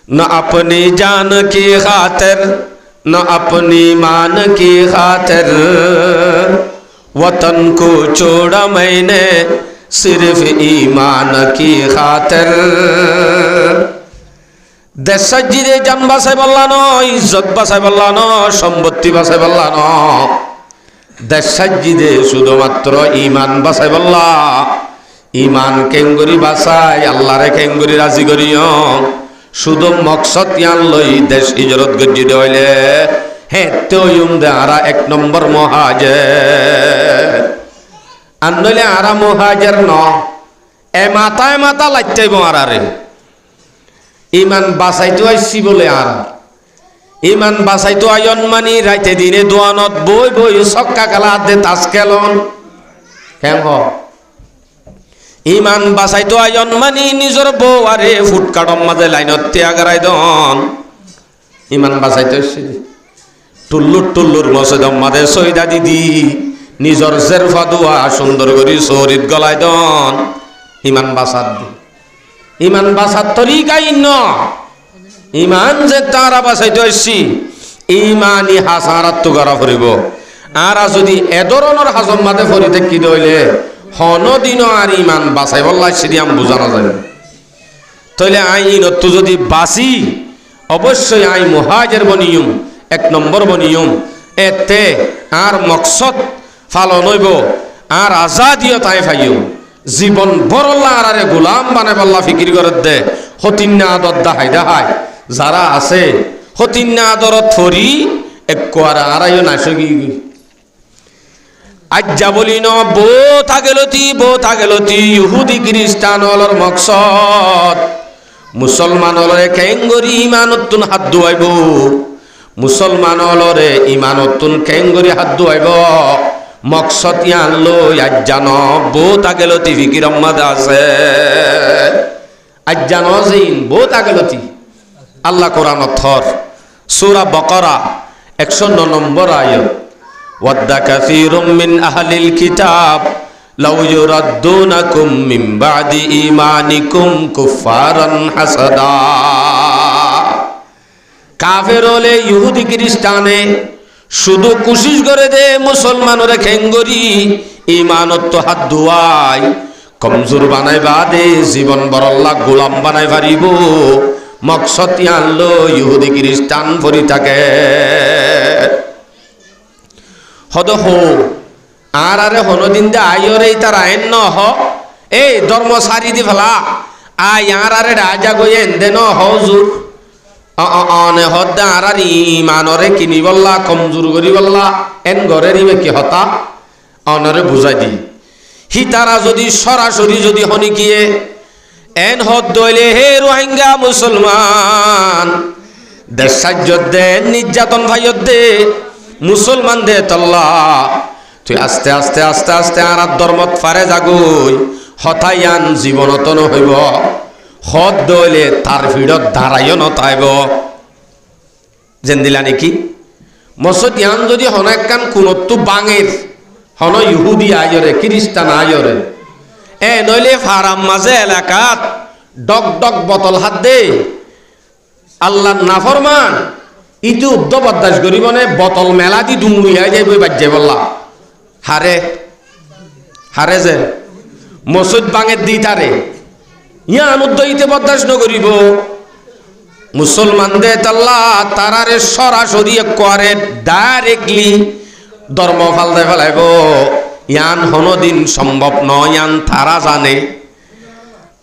न अपनी जान की खातिर न अपनी मान की खातिर वतन को छोड़ा मैंने सिर्फ ईमान की खातिर। देश साजिदे जान बासाय बल्ला न इज्जत बासाय बल्ला न सम्पत्ति बासाय बल्ला न देश साजिदे शुधुमात्र ईमान बासाय बल्ला। ईमान केंगुरी बासाय आल्लाहरे केंगुरी राजी करियो शुधु मकसद यान लई देश हिजरत गज्जी दइले हे तयुम दे आरा एक नम्बर मुहाजिर आनले आरा मुहाजिर न ए माता लाइतेबो आरारे ईमान बासाइतो आइसि बोले आरा ईमान बासाइतो आयन मानी राइते दिने दोआनत बई बई सक्का खेला दे तास खेलन केम हो ईमान बासाइतो आयन मानी निजर बौ आरे फुटकाटम माजे लाइनत त्यागाराय दन ईमान बासाइतो आइसि टुल्लुर मसजिदम मादे सईदा दिदी निजर जेरफा दुआ सुंदर करी शरीर गलाय दन ईमान बासात दे ईमान बासात तरिकाई न ईमान जे तारा बासाइतो आइसि ईमानी हासारात तो करा फरिब आरा जदि एदरनर हाजम मादे फरि थाকি दइले हनो दिनो आर ईमान बासाय बल्ला सिरियाम बुझाना जाय तइले आईन तो जदि बासी अवश्य आई मुहाजिर बनियुम एक नम्बर बनियुम एते आर मकसद फालन हইব आर आजादियताय फाइयो जीवन बरल्ला आरे गोलाम बानाय बल्ला फिकिर करत दे हतिन्ना आदत दाहाय যারা আছে হতিন্না আদরত ফরি এক কোয়ারা আরাইও নাশগি আজ্জা বলি ন বোত আগেলতি ইহুদি খ্রিস্টান হলর মকসদ মুসলমান হলরে কেঙ্গরি ইমানতুন হাত দুয়াইব মুসলমান হলরে ইমানতুন কেঙ্গরি হাত দুয়াইব মকসদ ইয়ান লই আজ্জা ন বোত আগেলতি ফিকির আম্মাদ আছে আজ্জা ন জিন বোত আগেলতি আল্লাহ কোরআন থর সূরা বাকারা 109 নম্বর আয়াত ওয়াদ্দা কাসীরুম মিন আহলিল কিতাব লাউ ইউরাদ্দুনাকুম মিন বাদি ঈমানিকুম কুফারান হাসাদা কাফের হলে ইহুদি খ্রিস্টানে শুধু কোশিশ করে দে মুসলমানরে খেঙ্গরি ঈমানত তো হাত দুয়াই কমজোর বানাই বাদে জীবন বরল্লা গোলাম বানাই পারিব मकसद आनलो इहुदी ख्रिस्टान भरी থাকে হদ হো আর আরে হনদিন দে আইরে তার আইন ন হ এই ধর্ম সারি দি ফেলা আই আর আরে রাজা গয়েন দে ন হজুর অনে হদ আর আর ইমানরে কিনি বল্লা কমজোর করি বল্লা এন ঘরে রিবে কি হতা অনরে বুঝাই দি হি তারা যদি সরাসরি যদি হনি গিয়ে এন হদ দইলে হে রোহিঙ্গা মুসলমান দেশ সাজ্জত দে নির্যাতন ভাইয়ত দে মুসলমান দে তল্লা তুই আস্তে আস্তে আস্তে আস্তে আর ধর্মত ফারে যাগই হতায়ান জীবনত হইব হদ দইলে তার ভিড়ত দাঁড়াইও নতাইব যেন দিলা নাকি মসজিদ ইয়ান যদি হনাকান কোনতো বাঙের হন ইহুদি আয়রে খ্রিস্টান আয়রে এ নইলে ফারাম মাঝে এলাকাত ডক ডক বোতল হাত দে আল্লাহ নাফরমান ইতু উদ্দ বদাস গরিবনে বোতল মেলা দি ডুমুইয়া যাইব বাজ্জে বল্লা হারে যে মসজিদ বাঙের দি তারে ইয়ান উদ্দইতে বদাস নগরিব মুসলমান দে আল্লাহ তারারে সরাসরি করে ডাইরেক্টলি ধর্ম ফালতে ফেলাইব ইয়ান হনদিন সম্ভব নয় ইয়ান তারা জানে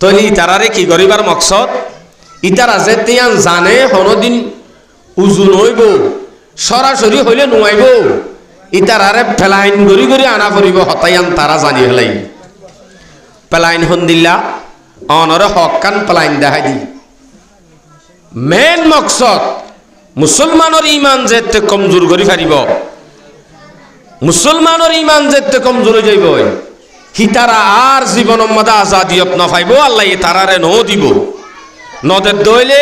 তলি তারারে কি করিবার মকসদ ইতারা যে ইয়ান জানে হনদিন উজুন হইব সরাসরি হইলে নুয়াইব ইতারারে ফেলাইন গরি গরি আনা পড়িব হতায়ান তারা জানি ফেলাই পেলাইন হন্দিল্লা অনরে হকান পেলাইন দেখাই দি মেন মকসদ মুসলমানের ইমান যেতে কমজোর করি ফারিব মুসলমানের ইমান যেতে কমজোর হয়ে যাইব হিতারা আর জীবন মধ্যে আজাদিয়ত না পাইব আল্লাহ তারারে ন দিব নদের দইলে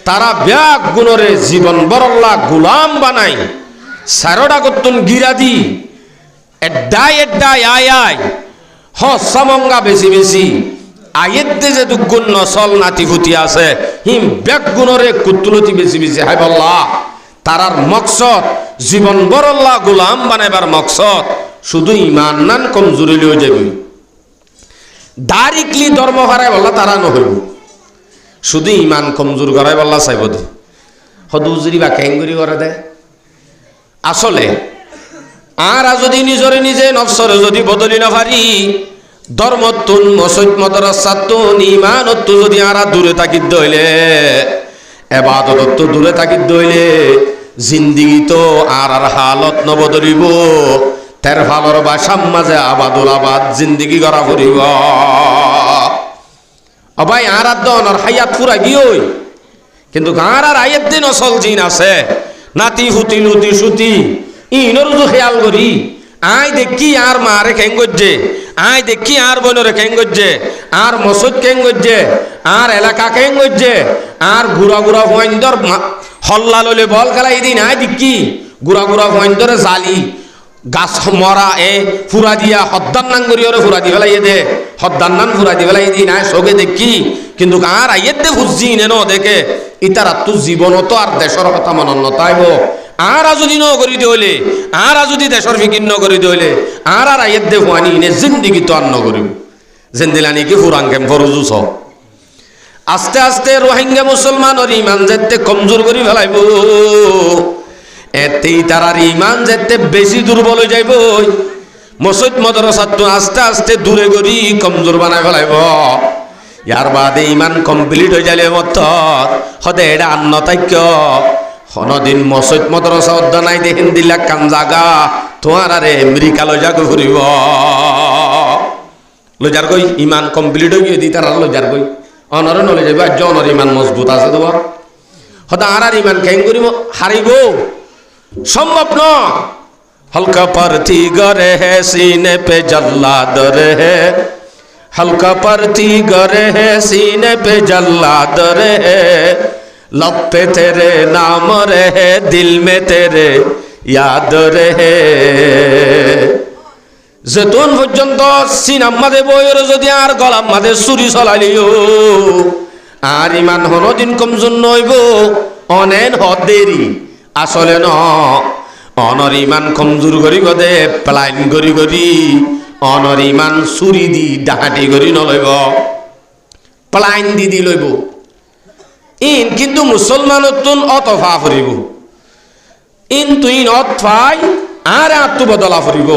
তারা ব্যাগ গুণরে জীবন বরল্লা গোলাম বানাই সারোডা করতুন গিরা দি এড্ডাই আয় আয় হসামঙ্গা বেশি বেশি আয়েতে যে দুগুণ নসল নাতি ফুটি আছে হিম ব্যাগ গুণরে কুতুলতি বেশি বেশি হাই বল্লা তারার মকসদ জীবন বরল্লা গোলাম বানাইবার মকসদ শুধু ইমান নান কমজোরি লিয়ে যাবি ডাইরেক্টলি ধর্ম হারাই বল্লা তারা নহইব শুধু ইমান কমজোর করাই বল্লা চাইব দে সদুজুরি বা কেঙ্গুরি করে দে আসলে আর যদি নিজরে নিজে নফসরে যদি বদলি না পারি ধর্মতুন মসজিদ মাদ্রাসাতুন ইমানত যদি আরা দূরে থাকি দইলে ইবাদত দূরে থাকি দইলে জিন্দেগি তো আর হালত নবদলিব তের ফালর বাসাম মাঝে আবাদুল আবাদ জিন্দেগি করা ফুরিব অবাই আর দনর হায়াত ফুরা গিয়ে কিন্তু আর আয়ের দিন অসল জিন আছে নাতি হুতি লুতি সুতি ইনর তো খেয়াল করি আয় দেখি আর মারে কেং গজ্জে আয় দেখি আর বোনরে কেং গজ্জে আর মসজিদ কেং গজ্জে আর এলাকা কেং গজ্জে আর গুড়া গুড়া ভয়ন্দর হল্লা ললে বল খেলা এদিন আয় দেখি গুড়া গুড়া ভয়ন্দরে জালি গাছ মরা এ ফুরা দিয়া হদ্দান নাং করিওরে ফুরা দি ফেলাই দে হদ্দান নান ফুরা দি ফেলাই দিন আয় সগে দেখি কিন্তু আর আইয়ের দে ফুজি নে ন দেখে ইতার তো জীবন তো আর দেশের কথা মনন নতাইব আর যদি ন করি দিলে আর যদি দেশের ফিকির ন করি দিলে আর আইয়ের দে ফুয়ানি নে জিন্দিগি তো আর ন করিব জিন্দিলানি কি ফুরাং কেম ফরজুস আস্তে আস্তে রোহিঙ্গা মুসলমানের ইমান যেতে কমজোর করি ফেলাইব এতেই তারার ইমান যেতে বেশি দুর্বল হয়ে যাইব মসজিদ মাদ্রাসা তো আস্তে আস্তে দূরে করি কমজোর বানাই ফেলাইব ইয়ার বাদে ইমান কমপ্লিট হয়ে যাইলে মত হতে এটা আন্নতাক্য হনদিন মসজিদ মাদ্রাসা অধ্যয়নাই দেখেন দিলা কাম জাগা তোমার আরে আমেরিকা লজাগ ফুরিব লজার কই ইমান কমপ্লিট হয়ে গিয়ে দি তার লজার কই অনরে নলে যাইব আজ অনর ইমান মজবুত আছে তোমার হতে আর ইমান কেন করিব হারিব সম্ভব ন हल्का परती गरे है सीने पे जल्लाद रहे हल्का परती गरे है सीने पे जल्लाद रहे लब पे तेरे नाम रहे दिल में तेरे याद रहे जैतून পর্যন্ত সিনাম মাদে বইর যদি আর গলাম মাদে চুরি চলাইলিও আর ইমান হনদিন কমজোর নইব অনেন হদেরি আসলে ন অনর ইমান কমজোর করি গদে প্লাইন করি করি অনর ইমান চুরি দি ডাহাটি করি নলইব প্লাইন দি দি লইব ইন কিন্তু মুসলমানতুন অতফা ফুরিব ইন তুই অতফাই আর আত্ম বদলা ফুরিব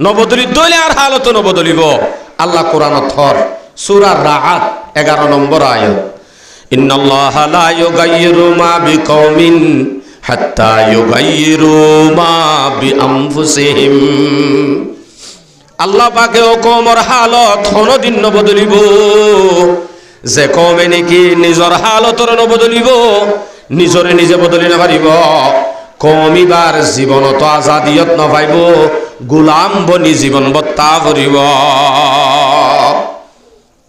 নবদলি দইলে আর হালত নবদলিব আল্লাহ কোরআন থর সূরা রাআত 11 নম্বর আয়াত ইন্নাল্লাহা লা ইউগাইয়িরু মা বিকওমিন হাত্তা ইউগাইয়িরু মা বিআনফুসিহিম আল্লাহ পাকে ও কওমের হালত কোনদিন নবদলিব যে কওমে নাকি নিজের হালতর নবদলিব নিজরে নিজে বদলি না পারিব কওমিবার জীবনত আজাদিয়ত না পাইব গোলাম বনি জীবন বত্তা করিব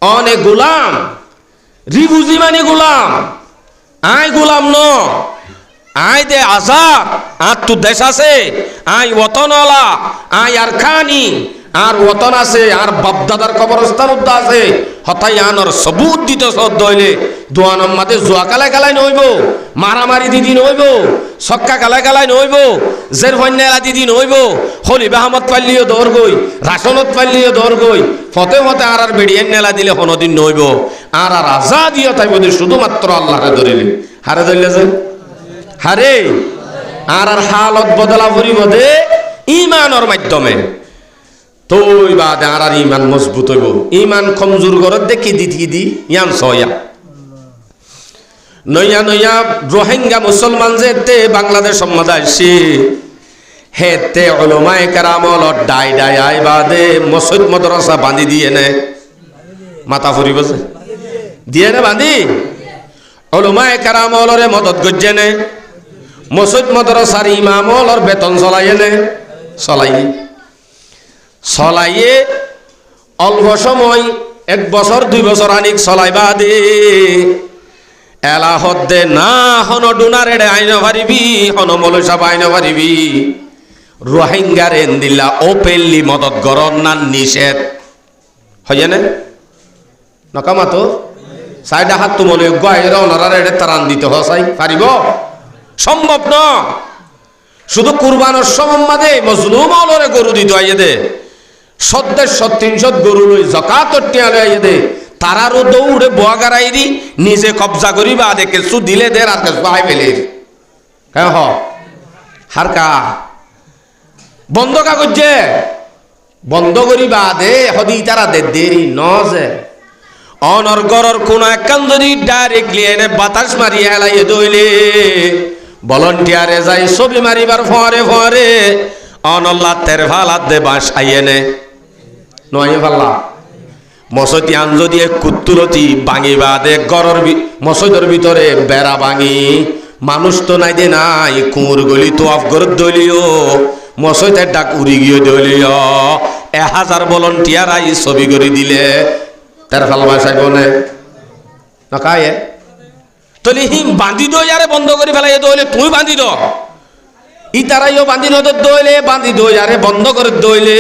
অনেক গোলাম রিবুজি মানে গোলাম আই গোলাম ন আই দে আজাদ আর তু দেশ আছে আই ওতনওয়ালা আই আর খানি আর ওতন আছে আর বাপদাদার কবরস্থান উদ্দা আছে হতাই আনর সবুত দিতে সদ্য হইলে দোয়ানম মাতে জুয়া কালাই কালাই নইব মারামারি দিদি নইব সক্কা কালাই কালাই নইব জের ফন্যালা দিদি নইব হলিবা হামত পাল্লিও দর গই রাশনত পাল্লিও দর গই ফতে ফতে আর আর বেড়িয়ে নেলা দিলে কোনদিন নইব আর আর আজাদিও তাই বলে শুধুমাত্র আল্লাহরে ধরিলে হারে ধরলে যে হারে আর আর হালত বদলা ফুরিব দে ইমানের মাধ্যমে তোই বাদে আর আর ইমান মজবুত হইব ইমান কমজোর গরত দেখি দিদি দি ইয়ান সয়া নইয়া নইয়া রোহিঙ্গা মুসলমান যেতে বাংলাদেশ সম্মাদাইছি হেতে উলামায়ে কেরামল ডাই ডাই আই বাদে মসজিদ মাদ্রাসা বাঁধি দিয়ে নে মাথা ফুরিব যে দিয়ে নে বাঁধি উলামায়ে কেরামলরে মদত গজ্জে নে মসজিদ মাদ্রাসার ইমামলর বেতন চলাইয়ে নে চলাইয়ে অল্প সময় 1 বছর 2 বছর আনিক চলাইবা দে এলাহত দে না হন ডোনারে আইন পারিবি হন মলসা আইন পারিবি রোহিঙ্গার এন্দিল্লা ওপেনলি মদত গরম না নিষেধ হয় না নকামা তো সাইডা হাত তো মনে গায়ের ওনারা এটা তারান দিতে হসাই পারিব সম্ভব না শুধু কুরবানোর সম্মাদে মজলুম অলরে গরু দিতে আইয়ে দে সদ্যের 300 গরু লই যাকাত টিয়ালে আইয়ে দে তারারও দৌড়ে বোয়াগারাইরি নিজে কবজা করি বা দেখে সু দিলে দের আর কিছু বাই ফেলের হ্যাঁ হ হারকা বন্ধ কাগজ যে বন্ধ করি বা দে হদি তারা দে দেরি নজে অনর গরর কোন একখান যদি ডাইরেক্টলি এনে বাতাস মারি হেলাইয়ে দইলে ভলান্টিয়ারে যাই ছবি মারিবার ফরে ফরে অনল্লা তের ফালাত দে বাস আইয়ে নে নয় ফাল্লা মসজিদ আন যদি কুত্তুরতি ভাঙিবা দে গরর মসজিদের ভিতরে বেড়া ভাঙি মানুষ তো নাই দে নাই কুঁর গলি তো আফগর দলীয় মসজিদের ডাক উড়ি গিয়ে দলীয় 1000 ভলান্টিয়ার আই ছবি করে দিলে তার ফাল বাসায় বনে না কায়ে তলি হিম বাঁধি দো ইয়ারে বন্ধ করে ফেলাই দইলে তুই বাঁধি দ ই তারাইও বাঁধি নদের দইলে বাঁধি দো ইয়ারে বন্ধ করে দইলে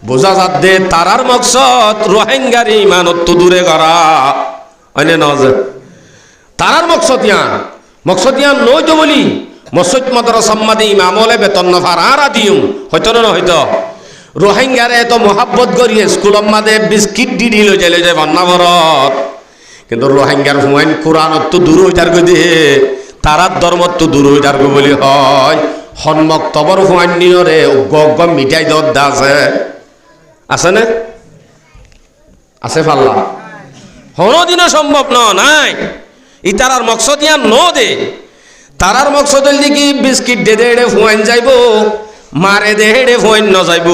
বোঝা যাত দে তারার মকসদ রোহিঙ্গার ইমানত তো দূরে করা অনে নজর তারার মকসদ ইয়ান নই তো বলি মসজিদ মাদ্রাসা সম্মাদে ইমামলে বেতন নফার আর দিও হয়তো না হয়তো রোহিঙ্গারে এত মহাব্বত করিয়ে স্কুল মাদে বিস্কিট দি দিল জেলে যে বন্যাভরত কিন্তু রোহিঙ্গার হুমায়ুন কোরআনত তো দূর হয়ে যার দে তারার ধর্মত তো দূর হয়ে যার বলি হয় সন্মক তবর হুমায়ুন নিয়রে গ মিঠাই দর আছে না আছে ফাল্লা কোনোদিনও সম্ভব নাই ই তারার মকসদ ইয়ান ন দে তারার মকসদ হইল কি বিস্কিট দে দে হুমায়ুন যাইব মারে দে হেড়ে হুমায়ুন ন যাইব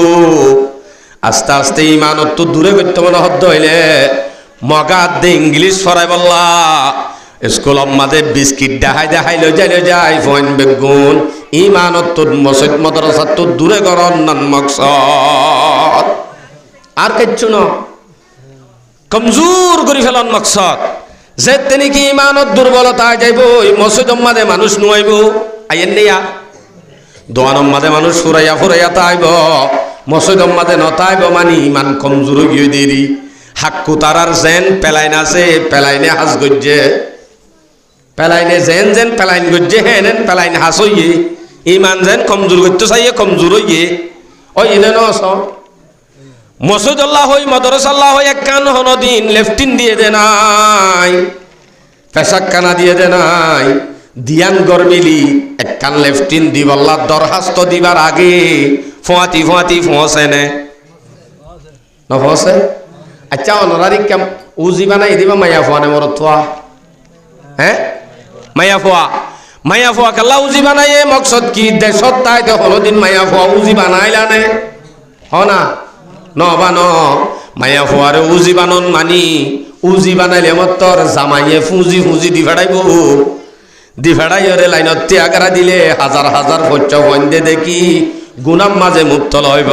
আস্তে আস্তে ইমানত তো দূরে করতে মনে হদ্দ হইলে মগাত দে ইংলিশ ফরাই বললা স্কুল মাদে বিস্কিট দেখাই লৈ যাই ফইন বেগুন ইমানত তো মসজিদ মাদ্রাসা তো দূরে করন নান মকসদ আর কিচ্ছু ন কমজোর করে ফেলন মকসদ যে তিনি কি ইমানত দুর্বলতা যাইব মসজিদ মাদে মানুষ নুয়াইব আইয়েন নিয়া দোয়ান মাদে মানুষ ফুরাইয়া তাইব মসজিদ মাদে নতাইব মানি ইমান কমজোর গিয়ে দেরি হাক্কু তারার জেন পেলাইন আছে পেলাইনে হাস গজ্জে পেলাইনে জেন পেলাইন গজ্জে হেন পেলাইন হাস হইয়ে ইমান জেন কমজোর করতে চাইয়ে কমজোর হইয়ে ওই এনে নস মসজিদ আল্লাহ হই মাদ্রাসা আল্লাহ হই একখান হনদিন লেফটিন দিয়ে দে নাই পেশাক কানা দিয়ে দে নাই দিয়ান গরমিলি একখান লেফটিন দিবল্লা দরখাস্ত দিবার আগে ফোয়াতি ফোঁসে নে নফসে আচ্ছা অনারারি কেম উজি বানাই দিবা মাইয়া ফোয়া নে মরত ফোয়া হ্যাঁ মাইয়া ফোয়া কাল্লা উজি বানাইয়ে মকসদ কি দেশত তাই হলদিন মাইয়া ফোয়া উজি বানাইলা নে হনা ন মাইয়া ফোয়ারে উজি বানন মানি উজি বানাইলে মতর জামাইয়ে ফুজি দি ফেড়াইব রে লাইনত ত্যাগারা দিলে হাজার ফচ্চ বন্ধে দেখি গুনাম মাঝে মুক্ত লইব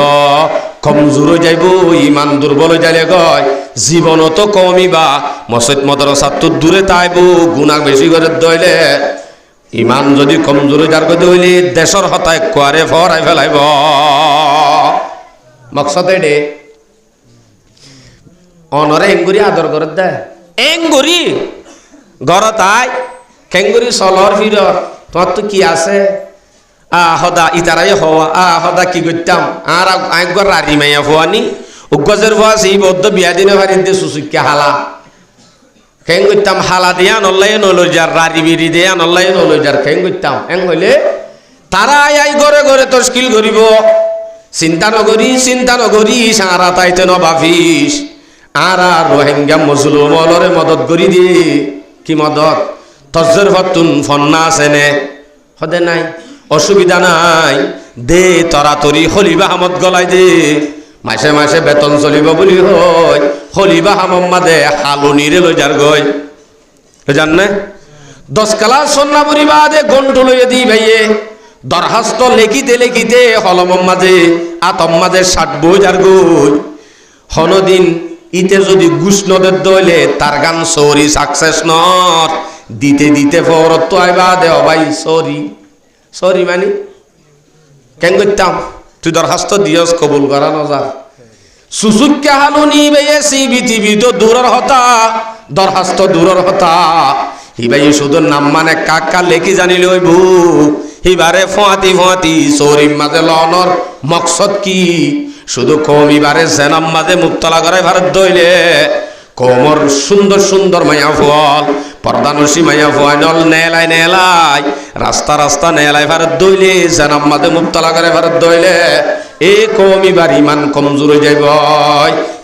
কমজোর যাইব ইমান দুর্বল যাইলে গয় জীবন তো কমিবা মসজিদ মাদ্রাসা তো দূরে তাইব গুনাহ বেশি করে দইলে ইমান যদি কমজোর যার করে দইলে দেশর হতায় কোয়ারে ফরাই ফেলাইব মকসদে দে অনরে এঙ্গুরি আদর করে দে এঙ্গুরি ঘর তাই কেঙ্গুরি চলর ফিরর তোমার তো কি আছে হদা ইতারাই হওয়া হদা কি করতাম আর একবার রারি মাইয়া ফোয়ানি উগজের ফোয়া সেই বদ্ধ বিয়া দিনে ভারিতে সুসুক্কে হালা কেং করতাম হালা দিয়া নল্লাই নলই যার রারি বিড়ি দিয়া নল্লাই নলই যার কেং করতাম এং হইলে তারা আই ঘরে তস্কিল করিব চিন্তা নগরী সারা তাইতে নবাফিস আর রোহিঙ্গা মুসলমানরে মদত করি দিয়ে কি মদত তজ্জের ফতুন ফন্না আছে নে হদে নাই অসুবিধা নাই দে তরাতরি খলিবা হামত গলাই দে মাসে বেতন চলিব বলি হয় খলিবা হামম মাদে হালুনিরে লৈ যার গয় জানে 10 ক্লাস সন্না পরিবা দে গন্টু লইয়ে দি ভাইয়ে দরখাস্ত লেখিতে হলমম মাঝে আতম মাঝে 60 যার গই হনদিন ইতে যদি গুছ নদের দইলে তার গান সরি সাকসেস নট দিতে ফরত তো আইবা দে ভাই সরি মানে কেন করতাম তুই দরখাস্ত দিয়স কবুল করা নজা সুসুক্যা হালুনি বেয়েছি পৃথিবী তো দূরের হতা দরখাস্ত দূরের হতা হিবাই শুধু নাম মানে কাকা লেখি জানিলে ওই ভু হিবারে ফোঁয়াতি ফোঁয়াতি চৌরিম মাঝে লনর মকসদ কি শুধু কম ইবারে জেনাম মাঝে মুক্তলা করে ভারত দইলে কোমর সুন্দর সুন্দর মাইয়া ফল পর্দানুষী মাইয়া ফল নেলাই নেলাই রাস্তা রাস্তা নেলাই ভারত দইলে জেনাম মাঝে মুক্তলা করে ভারত দইলে এ কম ইবার ইমান কমজোরে যাইব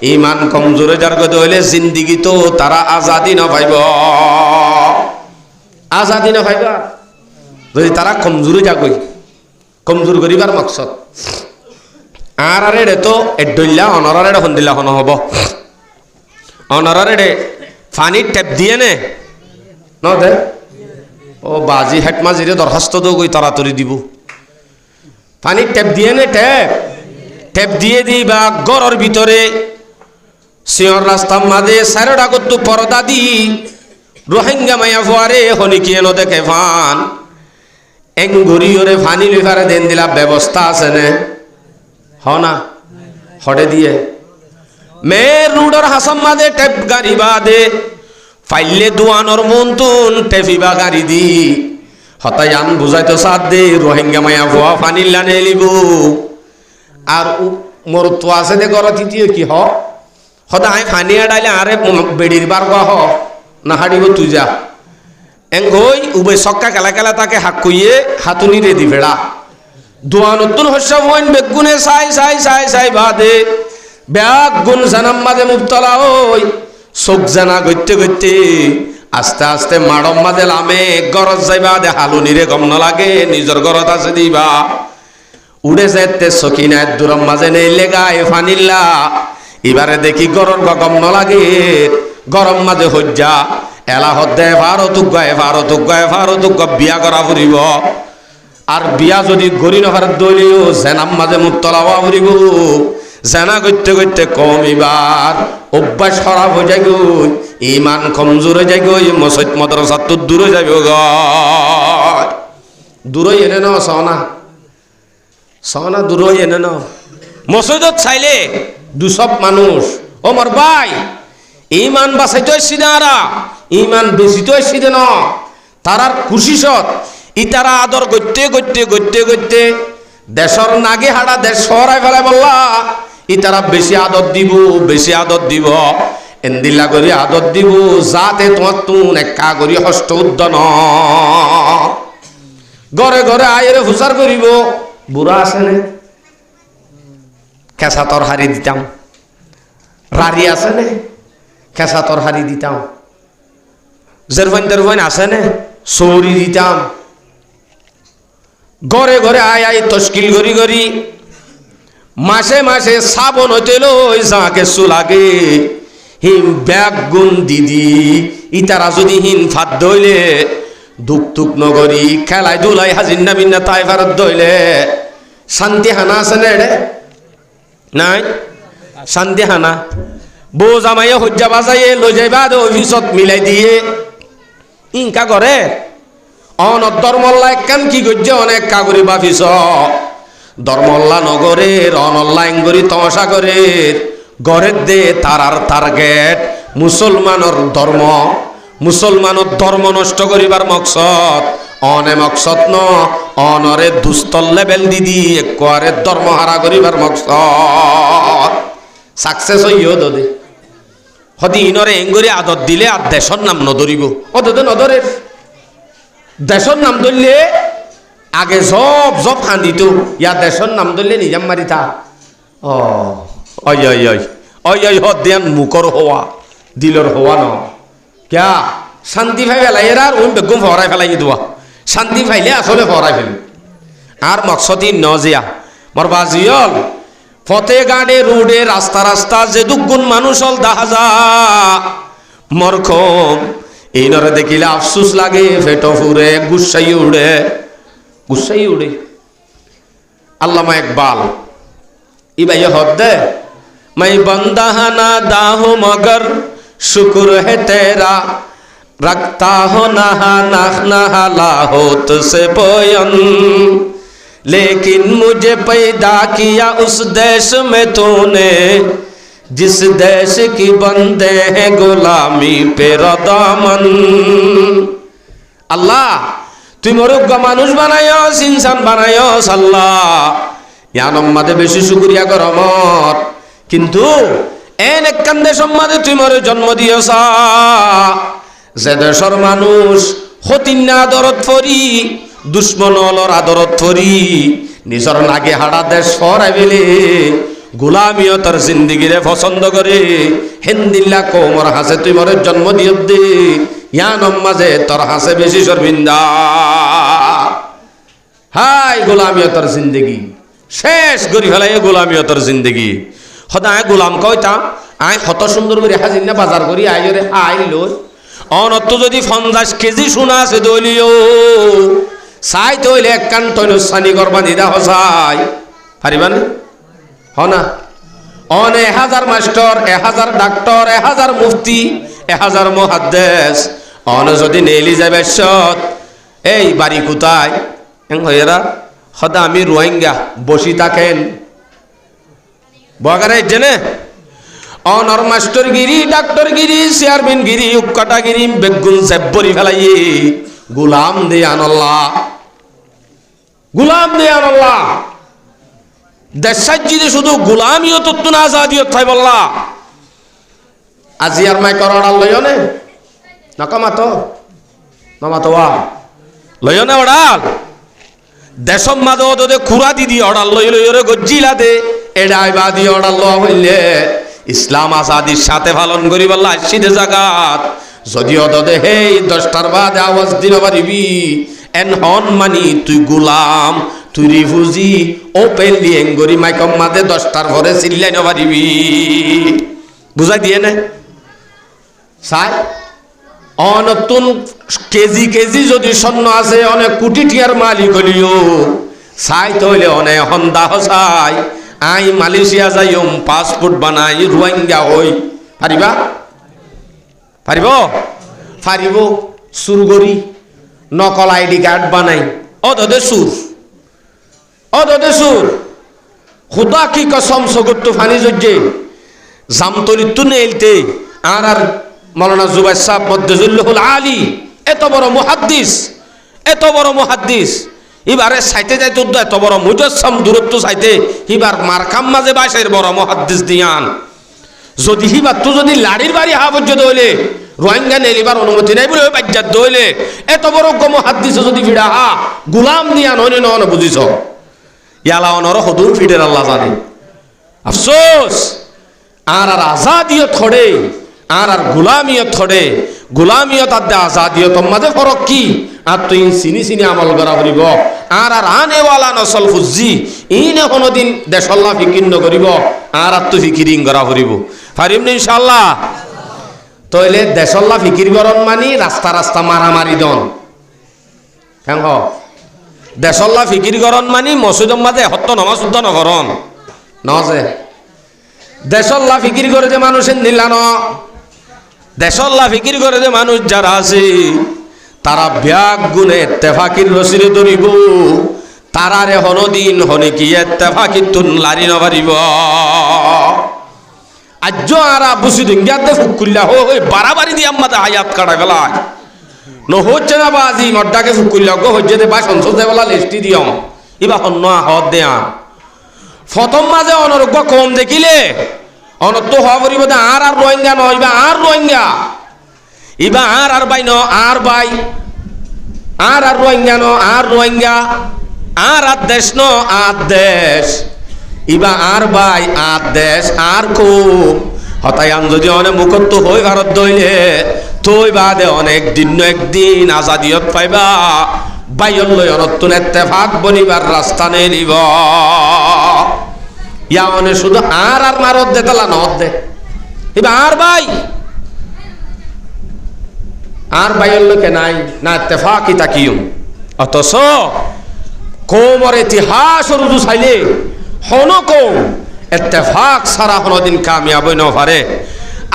ইমান কমজোরে যার গত হইলে জিন্দিগি তো তারা আজাদি না পাইব আজাদি না পাইবা যদি তারা কমজোরে যাগই কমজোর করিবার মকসদ আর আরে তো এডইলা অনরারে হন্দিলা হন হব অনরারে ফানি টেপ দিয়ে নে ন দে ও বাজি হেট মাজিরে দরখাস্ত তো গই তাড়াতাড়ি দিব পানি টেপ দিয়ে নে টেপ দিয়ে দিবা গরর ভিতরে সিঁহর রাস্তার মাঝে সারোটা করতো পরদা দি রোহিঙ্গা মাইয়া ফুয়ারে হনিকি এনো দেখে ফান এঙ্গুরি ওরে ফানি লিভারে দেন দিলা ব্যবস্থা আছে নে হ না হটে দিয়ে মে রুডর হাসম মাঝে টেপ গাড়ি বাদে ফাইলে দুয়ানোর মন্তুন টেপিবা গাড়ি দি হতাই আন বুঝাইতো সাদ দে রোহিঙ্গা মায়া ভুয়া ফানিল্লা নেলিব আর মরত্ব আছে দে গর তৃতীয় কি হ হতাই ফানিয়া ডাইলে আরে বেড়ির বার গা হ না হাড়িব তুই যা এঙ্গই উবে সক্কা কেলা কেলা তাকে হাক কইয়ে হাতুনি রে দি ভেড়া দোয়া নতুন হস্য হইন বেগুনে সাই সাই সাই সাই বাদে ব্যাগ গুণ জানাম মাঝে মুবতলা ওই চোখ জানা গইতে গইতে আস্তে আস্তে মাড়ম মাঝে লামে গরজ যাইবা দে হালুনিরে গম নালাগে নিজর গরত আছে দিবা উড়ে যেতে সকিনা দূরম মাঝে নেই লেগায় ফানিল্লা এবারে দেখি গরর গম নালাগে গরম মাঝে হজ্জা এলা হদ্দে ভারতুগ্গ বিয়া করা ফুরিব আর বিয়া যদি গরি নহার দলিও জেনাম মাঝে মুক্তলা হওয়া ফুরিব জেনা করতে করতে কম এবার অভ্যাস খারাপ হয়ে যায় গই ইমান কমজোরে যায় গই মসজিদ মাদ্রাসা তো দূরে যাবে দূরে এনে নাও সনা দূরে এনে নাও মসজিদত চাইলে দুসব মানুষ ও মর ভাই ইমান বাঁচাইতে সিদারা ইমান বেশিতে সিদে ন তারার খুশিসত ইতারা আদর গইতে গইতে গইতে গইতে দেশর নাগে হাড়া দেশ সরাই ফেলে বললা ইতারা বেশি আদর দিব এন্দিল্লা করি আদর দিব যাতে তোমার তুন একা করি হস্ত উদ্দন ঘরে ঘরে আয়েরে হুসার করিব বুড়া আছে নে কেঁচা তরহারি দিতাম রাড়ি আছে নে কেঁচা তরহারি দিতাম জেরফাইন আছে নে সৌরি দিতাম ঘরে ঘরে আয় তশকিল গড়ি গড়ি মাসে মাসে সাবন হইতে লই যাকে সুলাগে হিম ব্যাগ গুণ দিদি ইতারা যদি হিন ফাদ দইলে দুক তুক নগরী খেলায় দুলাই হাজিন্না বিন্না তাই ভারত দইলে শান্তি হানা আছে না এড়ে নাই শান্তি হানা বউ জামাইয়ে হজ্জা বাজাইয়ে লই যাইবা অফিসত মিলাই দিয়ে ইনকা করে অন ধর্মল্লা একখান কি করছে অনেক কাগরি বাফিস ধর্মল্লা নগরের অনল্লা এঙ্গরি তমসা করে গড়ের দে তারার টার্গেট মুসলমানের ধর্ম নষ্ট করিবার মকসদ অনে মকসদ ন অনরে দুস্তল লেভেল দিদি একরে ধর্ম হারা করিবার মকসদ সাকসেস হইও দে হদি ইনরে এঙ্গরি আদত দিলে আর দেশর নাম নধরিব অদতে নধরের দেশর নাম ধরলে আগে জব খান্দিত ইয়া দেশর নাম ধরলে নিজাম মারিতা হদ্যান মুখর হওয়া দিলর হওয়া ন ক্যা শান্তি ভাই ফেলাই এরা আর ওই বেগুম ফরাই ফেলাই দেওয়া শান্তি ফাইলে আসলে ফরাই ফেলি আর মকসদি ন জিয়া মোর বাজিয়ল ফতে গাড়ে রোডে রাস্তা যে দুগুণ মানুষ হল দাহাজা মরখম এইনরে দেখিলে আফসুস লাগে ফেটো ফুরে গুসাই উড়ে আল্লামা ইকবাল ইবাই হদ্দে मैं बंदा ना दाहू मगर शुक्र है तेरा रखता हो नहा हो तुझसे पोयन लेकिन मुझे पैदा किया उस देश में तूने जिस देश की बंदे हैं गुलामी पे रदामन। আল্লাহ তুই মরুগ্গা মানুষ বানায়স, ইনসান বানায়স আল্লাহ, ইয়ানম মাদে বেশি শুকরিয়া কর আমার। কিন্তু এন একখান দেশের মাঝে তুই মরে জন্ম দিয়স, যে দেশের মানুষ হতিন আদরত ফরি, দুশ্মন অলর আদরত ফরি, নিজের নাগে হাড়া দেশ ফরাই বেলে গোলামিয়তর জিন্দিগিরে পছন্দ করে, হেন্দিল্লা কোমর হাসে তুই মরে জন্ম দিয় দে, ইয়ানম মাঝে তোর হাসে বেশি শর্মিন্দা। হাই গোলামিয়তর জিন্দগি শেষ করি ফেলাই, গোলামিয়তর জিন্দগি। সদায় গোলাম কইতা আই কত সুন্দর করে হাজির না বাজার করি আইরে আইল অনত যদি 50 কেজি সোনা আছে দলিও চাই তৈলে এক কান তৈল সানি করবা নিদা হসাই পারিবানে হনা। অন 1000 মাস্টার, 1000 ডাক্তার, 1000 মুফতি, 1000 মুহাদ্দিস অন যদি নেলি যাবে সত এই বাড়ি কোথায় হইরা সদা আমি রোহিঙ্গা বসি থাকেন বগারে জেনে অনর মাস্টারগিরি, ডাক্তারগিরি, চেয়ারম্যানগিরি, উকাটাগিরি বেগুন জেব্বরি ফেলাই গোলাম দে আনল্লাহ, গোলাম দে আনল্লাহ। দেশাই যদি শুধু গোলামিও তো না আজাদিও থাই বললা আজি আর মাই করড়াল লয়নে নকমাতো নমাতো ওয়া লয়নে ওড়াল দেশম মাদে ওদে খুরা দিদি অড়াল লই লই রে গজ্জিলা দে এডাই বাদি অড়াল ল হইলে ইসলাম আজাদির সাথে পালন করি বললা আসিদে জাগাত যদি ওদে হেই 10টার বাদে আওয়াজ দিন পারিবি এন হন মানি তুই গোলাম, তুই রিফিউজি ওপেনলি এঙ্গরি মাইকম মাদে 10টার ঘরে চিল্লাই না পারিবি। বুঝাই দিয়ে না সাই অনতুন কেজি কেজি যদি স্বর্ণ আছে অনেক কোটি টিয়ার মালিক হলিও চাই তৈলে অনেক হন্দা হসাই আই মালয়েশিয়া যাইম পাসপোর্ট বানাই রোহিঙ্গা হই পারিবা পারিব পারিব সুর করি নকল আইডি কার্ড বানাই অদে সুর অদে সুর খুদা কি কসম সগত ফানি জজ্জে জামতরিত্তু নেলতে আর আর মৌলানা জুবাইর সাহেব মদ্দুজুল্লাহুল আলী এত বড় মুহাদ্দিস, এত বড় মুহাদ্দিস এবারে সাইতে যাইতে এত বড় মুজাসসাম দূরত্ব সাইতে এবার মারকাম মাঝে বাইশের বড় মুহাদ্দিস দিয়ান যদি হিবার তো যদি লাড়ির বাড়ি হা পর্যন্ত হইলে রোহিঙ্গা নেলিবার অনুমতি নাই বলে বাজ্জাত হইলে এত বড় মুহাদ্দিস যদি ভিড়া হা গোলাম দিয়ান হইনে নন বুঝিছ ইয়ালা অনর হদুর ফিডের আল্লাহ জানে। আফসোস আর আর আজাদিয়ত থড়ে আর আর গোলামিয়ত থড়ে, গোলামিয়ত আদে আজাদিয়ত মাঝে ফরক কি আর তুই চিনি চিনি আমল করা করিব আর আর আনেওয়ালা নসল ফুজি ইনে কোনোদিন দেশল্লা ফিকির নকরিব আর আর তুই ফিকিরিং করা করিব পারিম না ইনশাআল্লাহ। তইলে দেশল্লা ফিকির করন মানি রাস্তা রাস্তা মারামারি দন কেন দেশল্লা ফিকির করন মানি মসজিদর মাঝে হত্য নমাজ শুদ্ধ নকরন নজে দেশল্লা ফিকির করে যে মানুষের নিলান দেশল্লা ফিকির করে যে মানুষ যারা আছে তারা ব্যাগ গুণে ইত্তেফাকির রসিরে ধরিব তারারে হনদিন হনে কি ইত্তেফাকির তুন লারি নবারিব আজ আরা বুসি দিঙ্গাতে ফুকুল্লা হই বাড়াবাড়ি দিয়ে আমাদের হায়াত কাটা ফেলায় ন হচ্ছে না বাজি মড্ডাকে ফুকুল্লা গো হচ্ছে দে বা সংসদ দেওয়ালা লিস্টি দিয়ম ইবা হন্য হদ দেয়া প্রথম মাঝে অনরোগ্য কম দেখিলে অনত্য হওয়া পরিব আর আর রোহিঙ্গা নয় ইবা আর রোহিঙ্গা ইবা আর আর বাই ন আর বাই আর আর রোহিঙ্গা ন আর রোহিঙ্গা আর আর দেশ ন আর দেশ ইবা আর বাই আর দেশ আর খুব হতায়ান যদি অনেক মুখত্ব হই ভারত দইলে তৈ বাদে অনেক দিন একদিন আজাদিয়ত পাইবা বাইর লই অনত্তুন ইত্তেফাক বনিবার রাস্তা নেলিব ইয়া অনে শুধু আর আর মারত দে তালা নদ দে ইবা আর বাই আর বাইর লোকে নাই না ইত্তেফাকি তাকিয়ুম অথচ কোমর ইতিহাস রুজু চাইলে হন কম ইত্তেফাক সারা কোনদিন কামিয়াব হই নপারে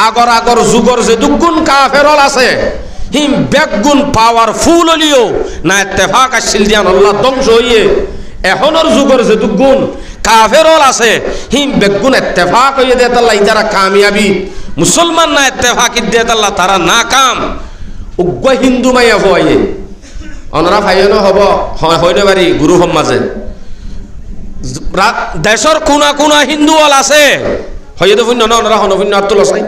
আগর আগর যুগর যে দুগুণ কাফেরল আছে হিম বেগুন পাওয়ারফুল হলিও না ইত্তেফাক আসছিল দিয়ান আল্লাহ ধ্বংস হইয়ে এখনের যুগর যে দুগুণ কাফেরল আছে হিম বেগুন ইত্তেফাক হইয়ে দে আল্লাহ ইতারা কামিয়াবি মুসলমান না ইত্তেফাক দে আল্লাহ তারা নাকাম উগ্র হিন্দু মাইয়া হইয়ে অনরা ফাইনো হব হইনে বাড়ি গুরু সমাজে দেশৰ কোনা কোনা হিন্দু হল আছে হইয়ে তো না অনরা হনভিন্ন আত্মল চাই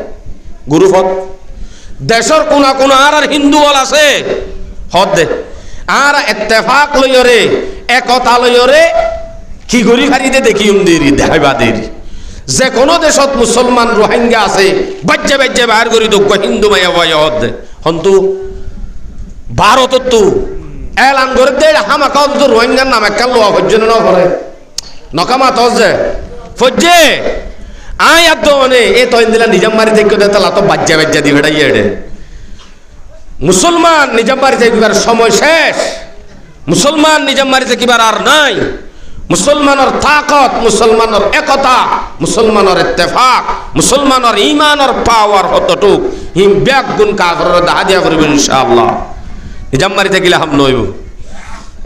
গুরু ফত দেশৰ কোনা কোনা আর হিন্দু হল আছে হদ দে আর ইত্তেফাক লইরে একতা লইরে কি গরি ফারিতে দেখি দেরি দেখাইবা দেরি যে কোনো দেশত মুসলমান রোহিঙ্গা আছে বাজ্যে বাজ্যে বাহির করি তো হিন্দু মাইয়া বয়া হদ দে হন্তু ভারতত তো এলান করে দে হামাকা তো রোহিঙ্গার নাম একটা লোয়া পর্যন্ত না করে নকামা তজ যে ফজ্জে আই আদ মানে এ তো ইন্দিলা নিজাম মারি থেকে তালা তো বাজ্যা বাজ্যা দি বেড়াই এড়ে মুসলমান নিজাম মারি থাকিবার সময় শেষ মুসলমান নিজাম মারি থাকিবার আর নাই মুসলমানের তাকত মুসলমানের একতা মুসলমানের ইত্তেফাক মুসলমানের ইমানের পাওয়ার কতটুক হিম ব্যাগ গুণ কাফের দাহা দিয়া করব ইনশাআল্লাহ নিজাম মারি থাকিলে হাম নইব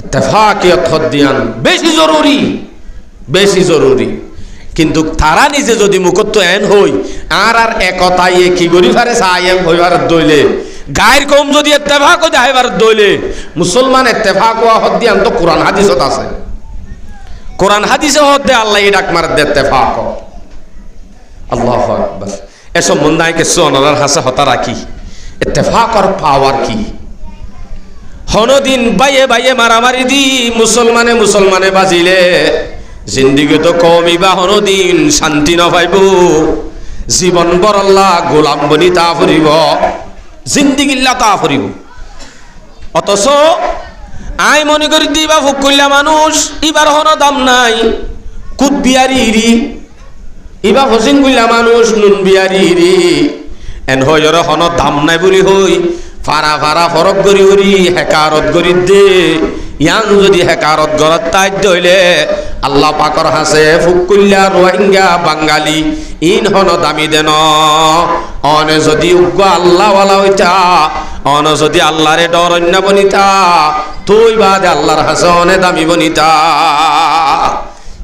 ইত্তেফাকিয়ত হদিয়ান বেশি জরুরি কিন্তু তারা নিজে যদি মুখত এন হই আর একতাই কি করি পারে সাইম হইবার দইলে গায়ের কম যদি ইত্তেফাক হই যাইবার দইলে মুসলমান ইত্তেফাক ওয়া হদিয়ান তো কোরআন হাদিসত আছে কোরআন হাদিসে হতে আল্লাহ ডাক মার দে ইত্তেফাক আল্লাহু আকবার এসব মন্দায় কে সোনার হাসে হতা রাখি ইত্তেফাকর পাওয়ার কি হনদিন বাইয়ে বাইয়ে মারামারি দি মুসলমানে বাজিলে জিন্দিগি তো কমিবা হনদিন শান্তি ন পাইব জীবন বরল্লা গোলাম বনি তা ফুরিব জিন্দিগিল্লা তা ফুরিব অথচ আই মনে করি দিবা ভোগ করলা মানুষ ইবার হন দাম নাই কুত বিয়ারি ইবা ফসিং করলা মানুষ নুন বিয়ারি এন হইর হন দাম নাই বলি হই ফারা ফারা ফরক করি হরি হেকারত করি দে ইয়ান যদি হেকারত গরত তাই দইলে আল্লাহ পাকর হাসে ফুকুল্লা রোহিঙ্গা বাঙালি ইন হন দামি দেন অনে যদি উগ্র আল্লাহ ওয়ালা হইতা অন যদি আল্লাহরে ডর অন্য বনিতা তুই বাদে আল্লাহর হাসে অনে দামি বনিতা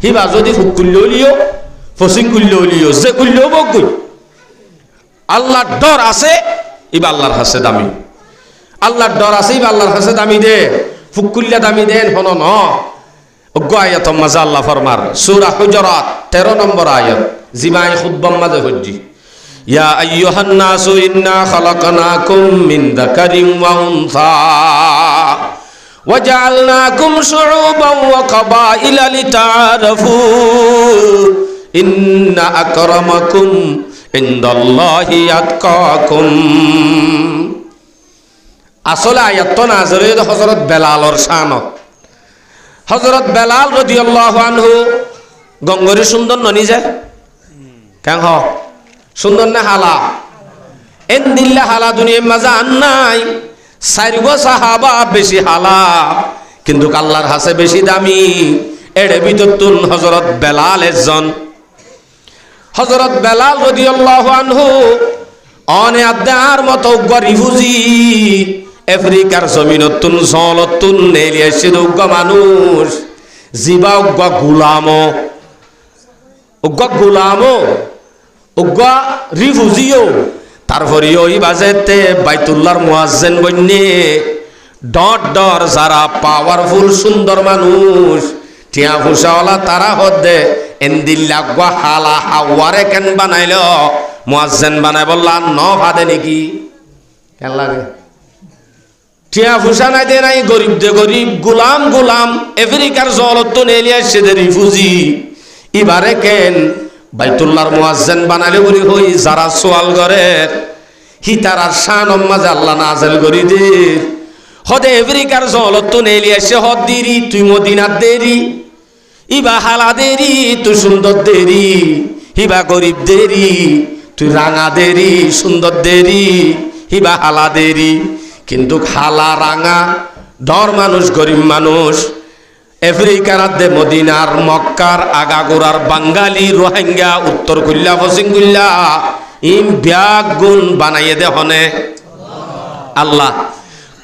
হিবা যদি ফুকুল্লো লিও ফসিং কুল্লো লিও যে কুল্লো বগুই আল্লাহর ডর আছে ইবা আল্লাহর হাসে দামি আল্লাহর ডর আছে ইবা আল্লাহর হাসে দামি দে ফুকুল্লা দামি দেন হন ন অজ্ঞ আয়াত মাঝে আল্লাহ ফরমার সূরা হুজুরাত 13 নম্বর আয়াত জিমাই খুতবা মাঝে হজ্জি ইয়া আইয়ুহান নাসু ইন্না খালাকনাকুম মিন যাকারিন ওয়া উনসা ওয়া জাআলনাকুম শুউবান ওয়া কাবাইলা লিতাআরাফু ইন্না আকরামাকুম ইনদাল্লাহি আতকাকুম আসলে আয়াত নাযিল হইল হযরত বেলালর শানত হযরত বেলাল রাদিয়াল্লাহু আনহু গঙ্গরি সুন্দর ননি যায় কেন হ সুন্দর না হালা এন দিল্লা হালা দুনিয়া মাজা নাই চারিগো সাহাবা বেশি হালা কিন্তু আল্লাহর হাসে বেশি দামি এড়ে ভিতরতুন হযরত বেলাল একজন হযরত বেলাল রাদিয়াল্লাহু আনহু অনে আদার মতো গরিবুজি আফ্রিকার জমিনতুন জলতুন নেলি এসে উগ্র মানুষ জিবা উগ্র গুলামো উগ্র রিফুজিও তারপরে ওই বাজেতে বাইতুল্লাহর মুয়াজ্জিন বন্যে ডট ডর যারা পাওয়ারফুল সুন্দর মানুষ টিয়া ফুসাওয়ালা তারা হদে এন্দিল্লা গা হালা হাওয়ারে কেন বানাইল মুয়াজ্জিন বানাই বললা ন ভাদে নাকি কেন লাগে টিয়া ফুসা নাই দে নাই গরিব দে গরিব গুলাম আফ্রিকার জলতো নেলিয়া সে দে রিফুজি ইবারে কেন বাইতুল্লাহর মুয়াজ্জিন বানাইলে বলি হই যারা সোয়াল করে হিতারার শান মাঝে আল্লাহ নাযিল করি দে হদে আফ্রিকার জলতো নেলিয়া সে হদ দিরি তুই মদিনাত দেরি ইবা হালা দেরি তুই সুন্দর দেরি হিবা গরিব দেরি তুই রাঙা দেরি সুন্দর দেরি হিবা হালা দেরি কিন্তু হালা রাঙা ডর মানুষ গরিব মানুষ আফ্রিকার দে মদিনার মক্কার আগাগোড়ার বাঙালি রোহিঙ্গা উত্তর কুল্লা পশ্চিম কুল্লা ইম ব্যাগ গুণ বানাইয়ে দে হনে আল্লাহ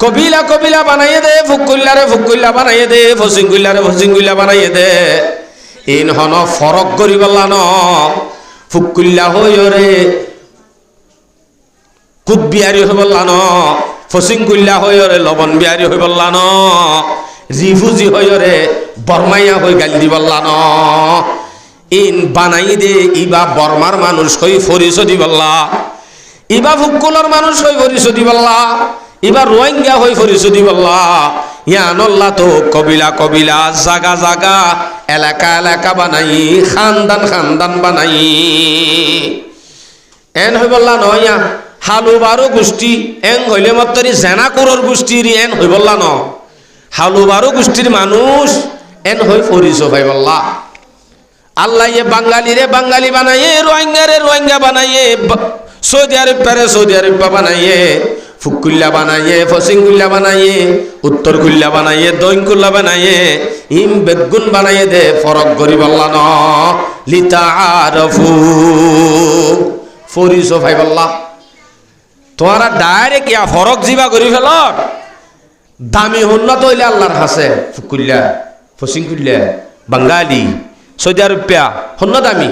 কবিলা বানাইয়ে দে ফুকুল্লারে ফুকুল্লা বানাইয়ে দে ফসিং কুল্লা বানাইয়ে দে ইন হন ফরক করি বললা ন ফুকুল্লা হইরে কুদ বিহারি হই বললা ন ফসিং কুল্লা হইরে লবণ বিহারি হই বললা ন রিফুজি হইরে বর্মাইয়া হই গাল দি বললা ন ইন বানাই দে ইবা বর্মার মানুষ হই ফরিস দি বললা ইবা ফুকুলর মানুষ হই ফরিস দি বললা ইবা রোহিঙ্গা হই ফরিস দি বললা ইয়ানল্লাহ তো কবিলা কবিলা জাগা জাগা এলাকা এলাকা বানাই খানদান খানদান বানাই এন হই বললা নয়া হালু বারো গোষ্ঠী এন হইলে মাত্র জেনা করর গোষ্ঠীর এন হই বললা ন হালু বারো গোষ্ঠীর মানুষ এন হই ফরিস ভাই বললা আল্লাহ এ বাঙালিরে বাঙালি বানাইয়ে রোহিঙ্গারে রোহিঙ্গা বানাইয়ে সৌদি আরব পারে সৌদি আরব বানাইয়ে ফুকুল্লা বানাইয়ে ফসিংকুল্লা বানাইয়ে উত্তর কুল্লা বানাইয়ে দইনকুল্লা বানাইয়ে ইম বেগুন বানাইয়ে দে ফরক করি বললা ন লিতা আরফু ফরিস ভাই বললা তোরা ডাইরেক্ট ইয়া ফরক জিবা করি ফেল দামি উন্নত হইলে আল্লাহর হাসে ফুকুল্লা ফসিংকুল্লা বাঙালি সৌদি আরবিয়া হন্য দামি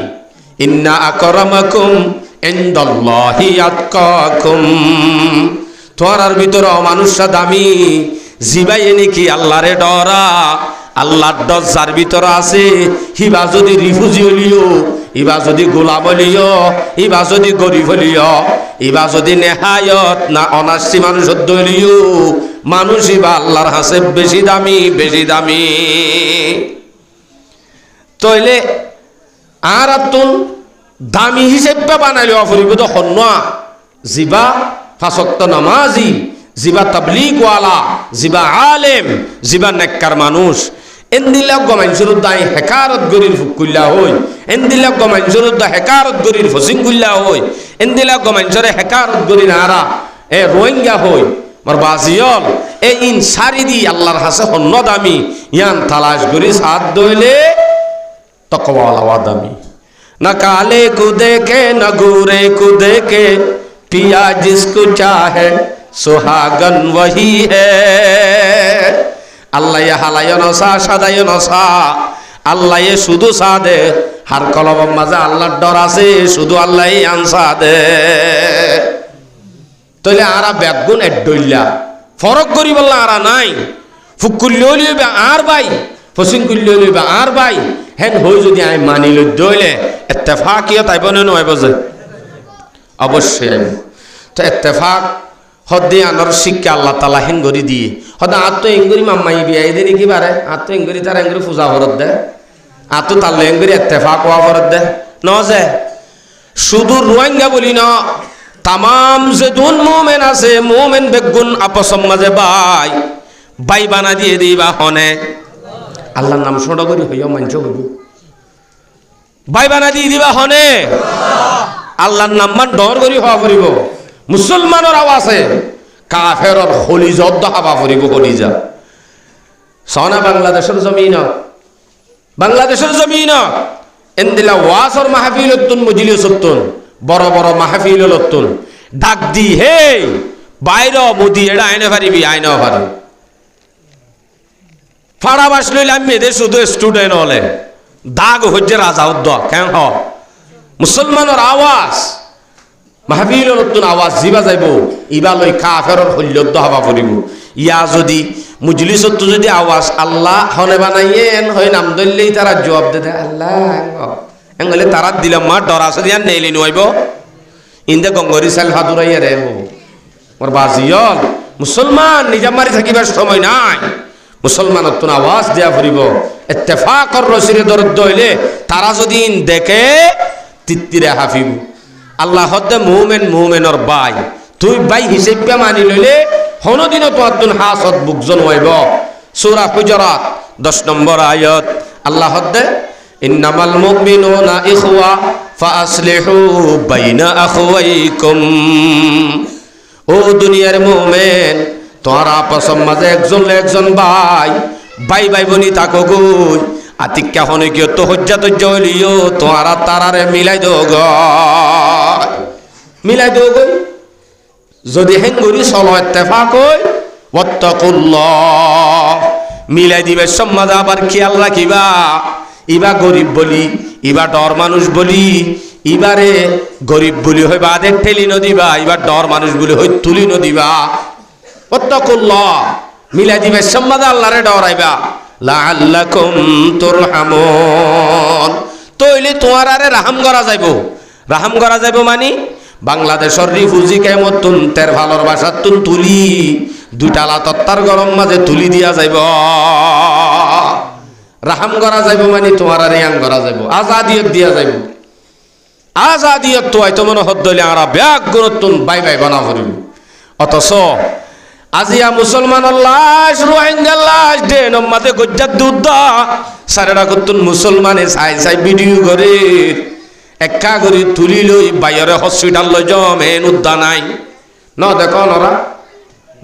ইন্না আকরামাকুম ইনদাল্লাহি আতকাকুম তোরার ভিতর মানুষরা দামি জিবাই নাকি আল্লাহরে ডরা আল্লাহর ডর যার ভিতর আছে হিবা যদি রিফিউজি হলিও ইবা যদি গোলাম হলিও ইবা যদি গরিব হলিও ইবা যদি নেহায়ত না অনাসি মানুষ হলিও মানুষ ইবা আল্লাহর হাসে বেশি দামি বেশি দামি তইলে আর আতুন দামি হিসেবে বানাইলে অফরিব তো হন্যা জিবা ফাসক্ত নামাজি জিবা তাবলিগওয়ালা জিবা আলেম জিবা নেককার মানুষ এন্দিলাক গমাইনসুর দাই হেকারত গরির ফুকুল্লা হই এন্দিলাক গমাইনসুর দা হেকারত গরির ফসিংকুল্লা হই এন্দিলাক গমাইনসুরে হেকারত গরির আরা এ রোহিঙ্গা হই মোর বাজিয়ল এ ইন সারি দি আল্লাহর হাসে হন্য দামি ইয়ান তালাশ গরি সাথ দইলে তকওয়ালা দামি না কালে কু দেখে না গুরে কু দেখে पिया जिसको चाहे सुहागन वही है আল্লাহ হালায় নসা সাদায় নসা আল্লাহ শুধু সাদে হার কলব মাঝে আল্লাহর ডর আছে শুধু আল্লাহ আনসা দে তাহলে আরা বেগুন এডইলা ফরক করি বললা আরা নাই ফুকুল্লিও লিবে আর ভাই ফসিং কুল্লিও লিবে আর ভাই হেন হই যদি আই মানিল দইলে ইত্তেফাকিয়ত আইবনে নয় বজে অবশ্যই তো ইত্তেফাক হদ্দে আনর শিক্ষা আল্লাহ তালা হেঙ্গরি দিয়ে হদা আত্ম এঙ্গরি মাম্মাই বিয়া এদের কি পারে আত্ম এঙ্গরি তার এঙ্গরি পূজা ভরত দে আত্ম তাল্লে এঙ্গরি ইত্তেফাক হওয়া ভরত দে ন যে শুধু রোহিঙ্গা বলি না তামাম যে দুন মোমেন আছে মোমেন বেগুন আপসম মাঝে বাই বাই বানা দিয়ে দিবা হনে আল্লাহর নাম ছোট করি হইয়া মাঞ্চ হইব বাই বানা দিয়ে দিবা হনে আল্লাহর নাম মান ডর করি হওয়া করিব মুসলমানের আওয়াজে কাফেরর হলিজত দহাবা করিব হলিজা সনা বাংলাদেশের জমিন এন্দিলা ওয়াসর মাহফিল উত্তুন মজলিস উত্তুন বড় বড় মাহফিল উত্তুন ডাক দি হে বাইর মোদি এটা আইনে পারিবি আইনাও পারি ফাড়া বাস লইলে আমি এদের শুধু স্টুডেন্ট হলে দাগ হচ্ছে রাজা উদ্দ কেন হ মুসলমানের আওয়াজ মাহফিল নতুন আওয়াজ জিবা যাইব ইবা লই কাফেরর হল্যদ্দ হবা পড়িব ইয়া যদি মুজলিসত যদি আওয়াজ আল্লাহ হনে বানাইয়েন হয় নাম ধরলেই তারা জবাব দে আল্লাহ এঙ্গলে তারা দিলাম মা ডর আছে দিয়া নেইলি নইব ইন্দে গঙ্গরি সাল হাদুরাইয়া রে মোর বাজিয়ল মুসলমান নিজামারি থাকিবার সময় নাই মুসলমানের তো আওয়াজ দেয়া পড়িব ইত্তেফাকর রসিরে দরদ হইলে তারা যদি দেখে তিত্তিরে হাফিব আল্লাহ হদ্দে মুমেনর বাই তুই বাই হিসেবে মানি লইলে হনদিনও তোমার তুন হাসত বুকজন হইব সূরা হুজুরাত 10 নম্বর আয়াত আল্লাহ হদ্দে ইন্নামাল মুমিনুনা ইখওয়া ফাআসলিহু বাইনা আখওয়াইকুম ও দুনিয়ার মুমিন তোরা আপসম মাঝে একজন ভাই ভাই ভাই বনি তাকো গই আতিক্কা হনে কি তো হজ্জা তজ্জা হইলিও তোরা তারারে মিলাই দোগ যদি হেঙ্গুরি চলো ইত্তেফাক হই ওয়াত্তাকুল্লাহ মিলাই দিবে সমাজ আবার খেয়াল রাখিবা ইবা গরিব বলি, ইবা ডর মানুষ বলি, ইবারে গরিব বলি হইবা আদের ঠেলি নদীবা, ইবার ডর মানুষ বলি হই তুলি নদীবা। ওয়াত্তাকুল্লাহ মিলাই দিবে সম্মাদ আল্লাহরে ডরাইবা লাআল্লাকুম তুরহামুন, তইলে তোমার আরে রাহাম করা যাইব। রাহাম করা যাইব মানে বাংলাদেশের রিফিউজি কেমতুন তের ভালোর বাসার তুন তুলি দুইটালা তত্তার গরম মাঝে তুলি দিয়া যাইব। রাহাম করা যাইব মানে তোমার আর ইয়াং করা যাইব, আজাদিয়ত দিয়া যাইব। আজাদিয়ত তো হয়তো মনে হদ্দলে আমরা ব্যাগ গুরুত্বন বাই বাই বানা করিব। অথচ আজিয়া মুসলমানের লাশ, রোহিঙ্গার লাশ ডেন মাঝে গজ্জাত দুধ সারেরা করতুন মুসলমানে চাই চাই ভিডিও করে একা করে তুলি লই বাইরে হসপিটাল লই জমেন উদ্যা নাই ন দেখ নরা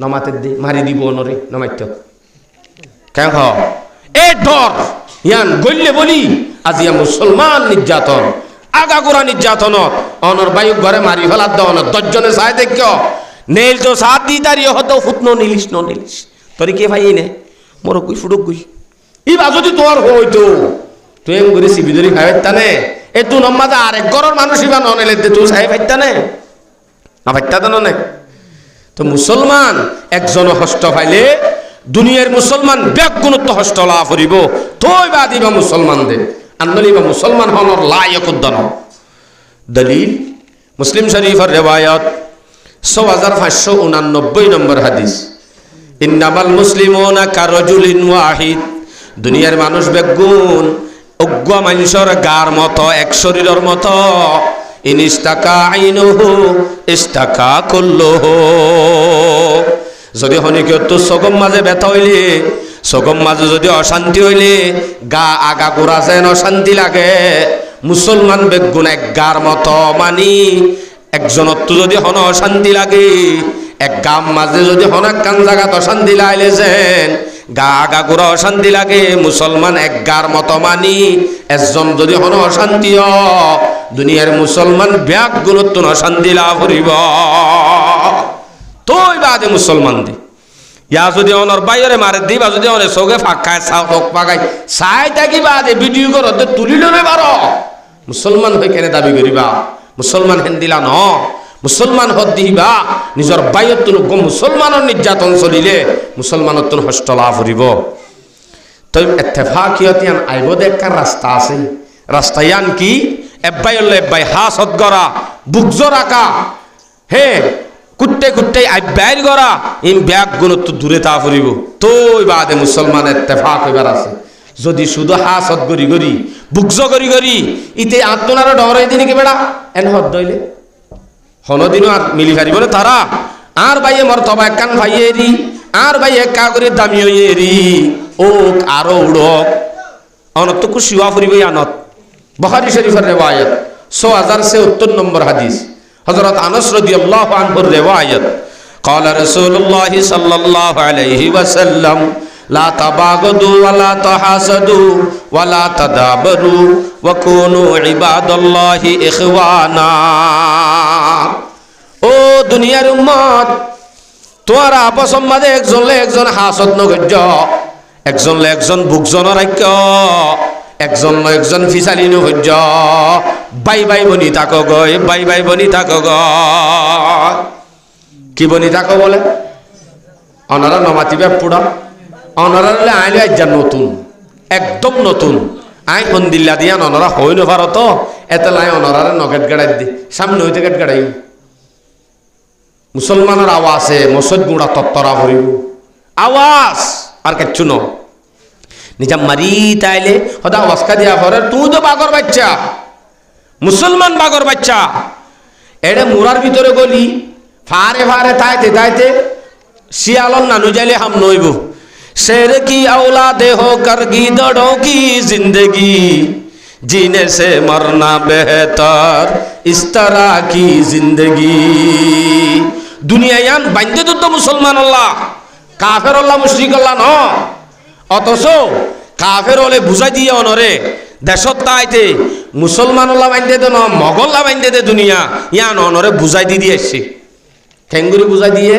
নমাতে দি মারি দিব নরে নমাইত কেন এ ডর ইয়ান গল্লে বলি আজিয়া মুসলমান নির্যাতন আগাগোড়া নির্যাতন অনর বায়ু ঘরে মারি ফেলার দেওয়ান দশজনে চাই দেখ নেল তো সাত দি তারিয়ে হতো ফুটনো নিলিস ন নিলিস তোর কে ভাই নে মোর গুই ফুটুক গুই ইবা যদি তোর হইতো তুই এম করে সিবি ধরি খাই তানে এ তু নম্মাদা আরেক ঘরের মানুষ ইবা ননেলে দে তুই চাই ফাইতানে না ফাইতা নে তো মুসলমান একজন হস্ত পাইলে দুনিয়ার মুসলমান ব্যাগ গুণত্ব হস্ত লাভ করিব তোই বা দিবা মুসলমান দে আন্দোলি বা মুসলমান হনর লায়ক উদ্দান। দলিল মুসলিম শরীফের রেওয়ায়ত 6589 নম্বর হাদিস, ইন্নামাল মুসলিমুনা কারাজুলিন ওয়াহিদ, দুনিয়ার মানুষ বেগুন অজ্ঞ মানুষের গার মতো এক শরীরের মতো, ইনিস্তাকা আইনুহু ইস্তাকা কুল্লুহু, যদি হনিকত সগম মাঝে ব্যথা হইলে সগম মাঝে যদি অশান্তি হইলে গা আগা গোড়া যেন অশান্তি লাগে, মুসলমান বেগুন এক গার মতো মানি একজনত যদি হন অশান্তি লাগে এক গাম মাঝে যদি হন একখান জায়গাত অশান্তি লাইলে যেন গা আগা গোড়া অশান্তি লাগে, মুসলমান এক গার মতো মানি একজন যদি হন অশান্তি দুনিয়ার মুসলমান ব্যাগ গুণত্ব অশান্তি লাভ করিব তোই বাদে মুসলমান দি ইয়া যদি অনর বাইরে মারে দিবা যদি অনেক চোখে ফাঁকায় চোখ পাকাই চাই থাকি বাদে ভিডিও করো তুলিল নে বারো মুসলমান হয়ে কেনে দাবি করিবা মুসলমান হেন দিলা ন মুসলমান হদ দিবা নিজের বাইর তুন মুসলমানের নির্যাতন চলিলে মুসলমানের তুন হস্ত লাভ করিব। তই এত্তেফাকিয়ত ইয়ান আইব দেখার রাস্তা আছে, রাস্তা ইয়ান কি এব্বাই হলে এব্বাই হাস হদ গড়া বুকজ রাখা হে কুট্টে কুট্টে আইব্বাইর গড়া ইম ব্যাগ গুণত্ব দূরে তা ফুরিব তোই বাদে মুসলমান এত্তেফাক হইবার আছে। যদি শুধু হাস হদ গড়ি গড়ি বুকজ গড়ি গড়ি ইতে আত্মনার ডরাই দিনে কি বেড়া এন হদ দইলে হনদিনও আর মিলি পারিব না তারা আর ভাইয়ে মর তবা একখান ভাইয়ে এরি আর ভাই একা করে দামি হয়ে এরি ও আরো উড়ক অনত তো শিওয়া ফুরিব আনত। বুখারী শরীফের রিওয়ায়াত 6070 নম্বর হাদিস, হযরত আনাস রাদিয়াল্লাহু আনহুর রিওয়ায়াত, قال رسول الله صلى الله عليه وسلم لا تباغضوا ولا تحاسدوا ولا تدابروا وكونوا عباد الله اخوانا। ও দুনিয়ার উম্মত তোরা আপস মাঝে একজনলে একজন হাসদ নগজ্য একজনলে একজন বুকজন রাখ্য একজন একজন ফিসালি নগজ্য বাই বাই বনি থাকো গয় বাই বাই বনি থাকো গ কি বনি থাকো বলে অনারা নমাতিবে পুরা অনারা আইলে আজ নতুন একদম নতুন আই সন্দিল্লা দিয়া অনারা হই নভারত এতে লাই অনারারে নগেট গাড়াই দি সামনে হইতে গেট গাড়াই মুসলমানের আওয়াজে মসজিদ গুড়া তত্তরা ভরিব আওয়াজ আর কিচ্ছু ন নিজা মারি তাইলে হদা আওয়াজকা দিয়া ভরে তুই তো বাগর বাচ্চা মুসলমান বাগর বাচ্চা এড়ে মুরার ভিতরে গলি ফারে ফারে তাইতে তাইতে শিয়ালন নানু যাইলে হাম নইব शेर की औलादे होकर गीदड़ों की जिंदगी जीने से मरना बेहतर इस तरह की जिंदगी। दुनिया यान बांधे तो मुसलमान अल्लाह काफेर अल्लाह मुशरिक अल्लाह न অথচ কাফের হলে বুঝাই দিয়ে অনরে দেশত তাইতে মুসলমান আল্লাহ বাঁধতে তো ন মগল্লা বাঁধতে দে দুনিয়া ইয়ান অনরে বুঝাই দিয়ে আসছে ঠেঙ্গুরি বুঝাই দিয়ে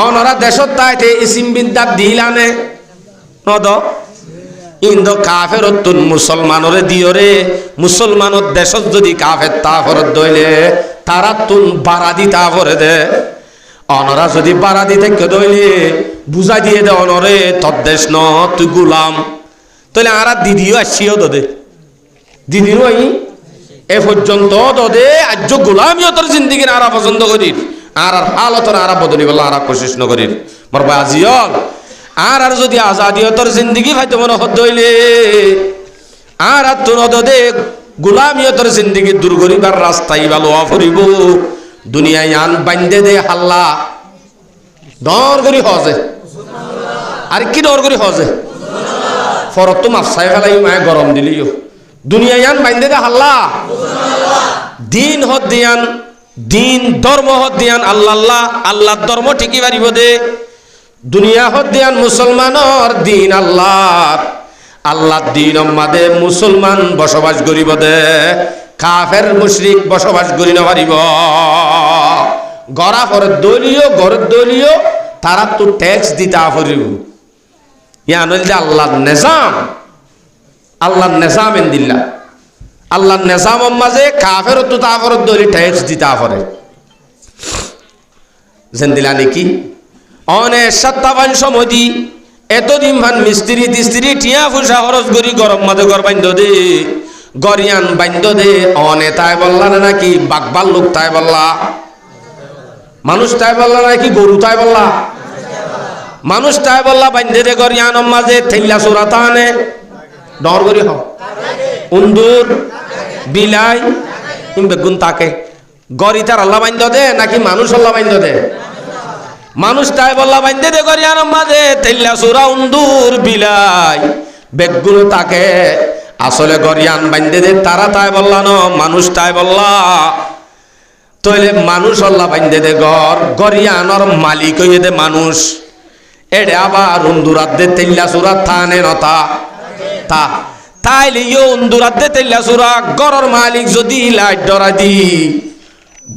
অনরা দেশত তাইতে ইসিম বিদ্যা দিলানে নদ ইন্দো কাফের তুন মুসলমানরে দিয়রে মুসলমানের দেশত যদি কাফের তাফরত দইলে তারা তুন বাড়া দি তাফরে দে অনরা যদি বাড়া দিতে কে দইলে বুঝাই দিয়ে দে অনরে তোর দেশ ন তুই গুলাম তাহলে আরা দিদিও আসিও দদে দিদিরও এ পর্যন্ত দদে আজ গোলামিও তোর জিন্দিগির আরা পছন্দ করির আর হালতর আরা বদলি বললা আরা কোশিশ নকরির মোর বাজিয়ল আর যদি আজাদিয়তর জিন্দিগি ভাইতে মনে হত হইলে আর তোর দদে গোলামিয়তর জিন্দিগি দূর করিবার রাস্তাই ভালো অফরিব দুনিয়ায় আন বান্ধে দে হাল্লা ডর করি হজে আর কি ডর করি হজে ফরত তো মাফসাই ফেলাই মায়ে গরম দিলিও দুনিয়ায় আন বান্ধে দে হাল্লা দিন হদ দিয়ান দিন ধর্ম হদ দিয়ান আল্লাহ আল্লাহ আল্লাহর ধর্ম ঠিকই পারিব দে দুনিয়া হদ দিয়ান মুসলমানর দিন আল্লাহ আল্লাহর দিন আমাদে মুসলমান বসবাস করিব দে কাফের মুশরিক বসবাস করি না পারিব গড়া পরে দলীয় ঘরের দলীয় তারা তো ট্যাক্স দিতে পারিব ইয়া নইল যে আল্লাহর নিজাম আল্লাহর নিজাম এন্দিল্লা আল্লাহর নিজাম মাঝে কাফের তো তাফর দলি ট্যাক্স দিতে পারে জেন্দিলা নাকি অনে সত্তাবান সমদি এতদিন ভান মিস্ত্রি তিস্ত্রি টিয়া ফুসা খরচ করি গরম মাঝে ঘর বান্ধ দে গরিয়ান বান্ধ দে অনে তাই বললা নাকি বাগবাল লোক তাই বললা মানুষ তাই বললা নাকি গরু তাই বললা মানুষ তাই বললা বান্ধে দে গরিয়ান মাঝে থেইলা চোরা তানে ডর করি হ উন্দুর বিলাই বেগুন তাকে গরি তার আল্লাহ বান্ধ দে নাকি মানুষ আল্লাহ বান্ধ দে মানুষ তাই বললা বান্ধে দে গরিয়ান মাঝে থেইলা চোরা উন্দুর বিলাই বেগুন তাকে আসলে গরিয়ান বান্ধে দে তারা তাই বললা ন মানুষ তাই বললা তইলে মানুষ আল্লাহ বান্ধে দে গরিয়ানর মালিক হইয়ে দে মানুষ এড়ে আবার উন্দুরাত দে তেল্লা চোরা থানে নতা তা তাইলে ইয়ে উন্দুরাত দে তেল্লা চোরা গরর মালিক যদি লাইট ডরা দি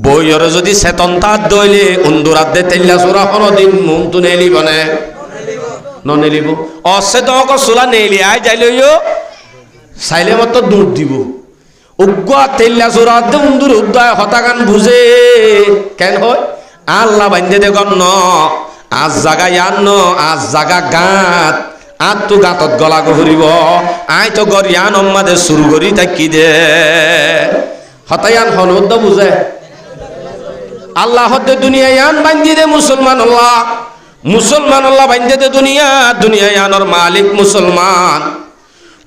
বইয়র যদি চেতন তাত দইলে উন্দুরাত দে তেল্লা চোরা কোনদিন মনটো নেলিব নে ননেলিব অচেতনক চোলা নেলি আই যাইলে চাইলে মতো দূর দিব উগুয়া তেল্লা চোরা দে উন্দুর উদ্দায় হতাগান বুঝে কেন হয় আল্লাহ বান্ধে দে গণ আজ জাগা ইয়ান্ন আজ জাগা গাঁত আর তো গাঁতত গলা ঘুরিব আই তো গরিয়ান অম্মাদে শুরু করি থাকি দে হতায়ান হনুদ বুঝে আল্লাহ হতে দুনিয়া ইয়ান বান্ধি দে মুসলমান আল্লাহ বান্ধে দে দুনিয়া ইয়ানর মালিক মুসলমান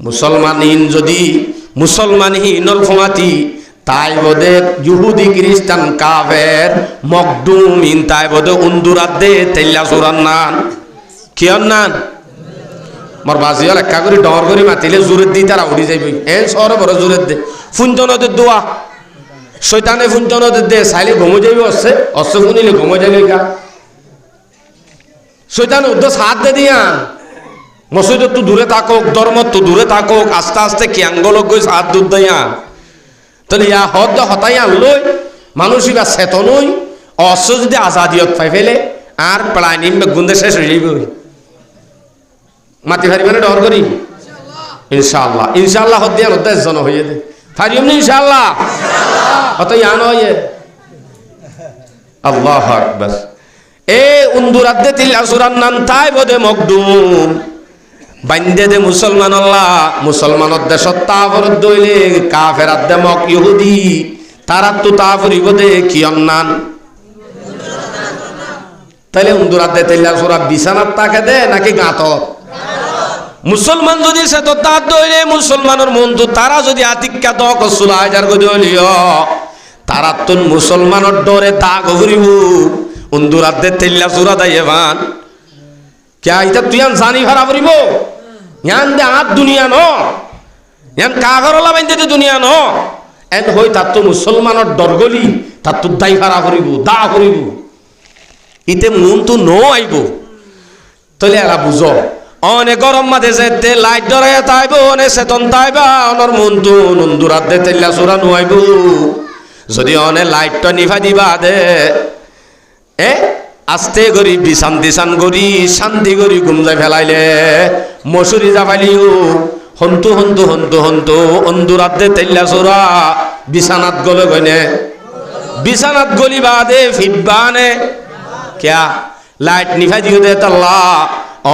মুসলমানহীন যদি মুসলমানহীনর ফোঁয়াতি তাই বোধে ইহুদি খ্রিস্টান কাফের মকদুমিন তাই বোধে উন্দুরাত দে তেল্লা চোরান নান কিয়র নান মোর বাজিয়াল একা করে ডর করে মাতিলে জোরে দি তারা উড়ি যাইব এ শহরে বড় জোরে দে ফুঞ্চনদের দোয়া শৈতানে ফুঞ্চনদের দে চাইলে ঘুমো যাইব অচ্ছে শুনিলে ঘুমো যাইলে গা শৈতানে উদ্দেশ্য হাত দে দিয়া মসজিদত তো দূরে থাকক ধর্মত তো দূরে থাকক আস্তে আস্তে কিয়াঙ্গলক গই হাত দূর দিয়া তাহলে ইয়া হদ হতাই আনলই মানুষ বা চেতনই অস্ত্র যদি আজাদিয়ত পাই ফেলে আর প্রায় নিম গুন্দে শেষ হয়ে যাইব মাতি ফারি মানে ডর করি ইনশাআল্লাহ ইনশাআল্লাহ হদ দিয়া উদ্দেশ্য জন হয়ে দে ফারিম নি ইনশাআল্লাহ হতাই আন হয়ে আল্লাহু আকবার এ উন্দুরাত দে তিল আসুরান নান তাই বদে মকদুম বান্ধে দে মুসলমান আল্লাহ মুসলমানত দেশত তাফরত দইলে কাফেরাত দে মক ইহুদি তারা তো তাফরিব দে কিয়ন নান তাইলে উন্দুরাত দে তেল্লা সুরা বিছানাত তাকে দে নাকি গাঁত মুসলমান যদি সে তো তাত দইলে মুসলমানের মন তো তারা যদি আতিক্কা দক সুলা হাজার গো দইলিও তারা তো মুসলমানের ডরে দাগ হরিব উন্দুরাত দে তেল্লা সুরা দাইয়ে বান क्या इतना तुयान जानी भरा बरिबो यान दे आत दुनिया नो यान कागरला बांधे दे दुनिया नो एन होय तात तो मुसलमानर दरगली तात तो दाई भरा करिबो दा करिबो इते মন তো নো আইবো তলে এরা বুঝো অনে গরম মাঝে যেতে লাইট ধরে তাইবো অনে চেতন তাইবা অনর মন তো নন্দুরাত দে তেল্লা চোরা নো আইবো যদি অনে লাইটটা নিভা দিবা দে এ আস্তে করি বিছান দিছান করি শান্তি করি ঘুমজাই ফেলাইলে মশুরি যাবাইলিও হন্তু হন্তু হন্তু হন্তু অন্দুরাতে তেল্লা চোরা বিছানাত গলে গইনে বিছানাত গলি বাদে ফিটবানে ক্যা লাইট নিভাই দিও দে তাল্লা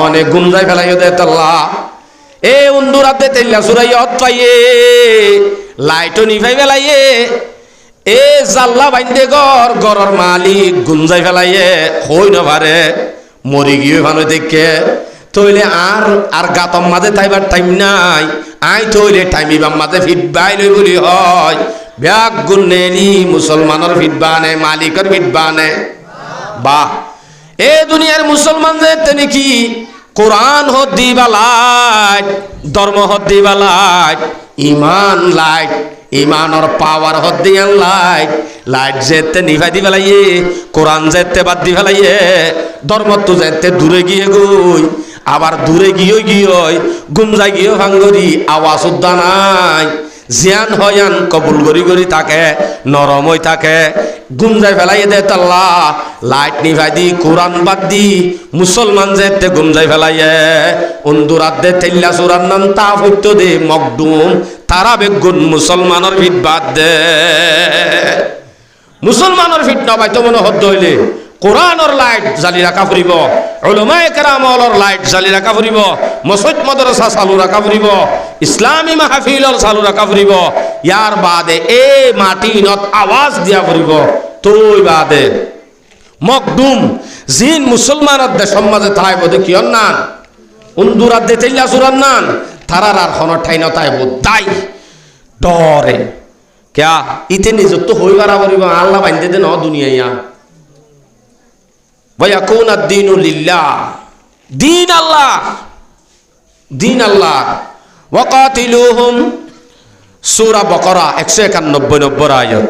অনেক ঘুমজাই ফেলাইও দে তাল্লা এ অন্দুরাতে তেল্লা চোরাই অত পাইয়ে লাইটও নিভাই ফেলাইয়ে এ জাল্লা বাইন্দে গড়র মালিক গুঞ্জাই ফেলাইয়ে হই নভারে মরি গিয়ে ভালো দেখে তইলে আর গাতম মাঝে তাইবার টাইম নাই আই তইলে টাইমিবাম মাঝে ফিটবাই লই বলি হয় ব্যাগ গুন্নেলি মুসলমানের ফিটবানে মালিকের ফিটবানে বাহ এ দুনিয়ার মুসলমান যে তেনে কি কোরআন হদ দিবা লাইট ধর্ম হদ দিবা লাইট ইমান লাইট ইমানর পাওয়ার হদ দিয়ান লাইট লাইট যেতে নিভাই দি ফেলাইয়ে কোরআন যেতে বাদ দি ফেলাইয়ে ধর্ম তো যেতে দূরে গিয়ে গই আবার দূরে গিয়ে গুমজাই গিয়ে ভাঙ্গরি আওয়াজ উদ্দা নাই জিয়ান হয়ান কবুল গরি গরি থাকে নরম হই থাকে গুমজাই ফেলাইয়ে দে তাল্লা লাইট নিভাই দি কোরআন বাদ দি মুসলমান যেতে গুমজাই ফেলাইয়ে অন্দুরাত দে তেল্লা চোরার নাম তা হইতো দে মকডুম তারা বেগুন মুসলমানের ফিট বাদ দে মুসলমানের ফিট নবাই তো মনে হদ্দ হইলে কোরআনের লাইট জ্বালি রাখা ফুরিব উলামায়ে কেরামর লাইট জ্বালি রাখা ফুরিব মসজিদ মাদ্রাসা চালু রাখা ফুরিব ইসলামী মাহফিলর চালু রাখা ফুরিব ইয়ার বাদে এ মাটিনত আওয়াজ দিয়া ফুরিব তুই বাদে মকদুম জিন মুসলমানের দে সমাজে তাই বদে কিয়ন নান উন্দুরাত দে তেল্লা চুরান নান তারার আর হন ঠাই নতাইব তাই ডরে ক্যা ইতে নিজত তো হই বারা বলিব আল্লাহ বাইন্দে দে ন দুনিয়া ওয়ায়াকুন আদ-দীনু লিল্লাহ দিন আল্লাহ ওয়াকাতিলুহুম সূরা বাকারা 191 নম্বর আয়াত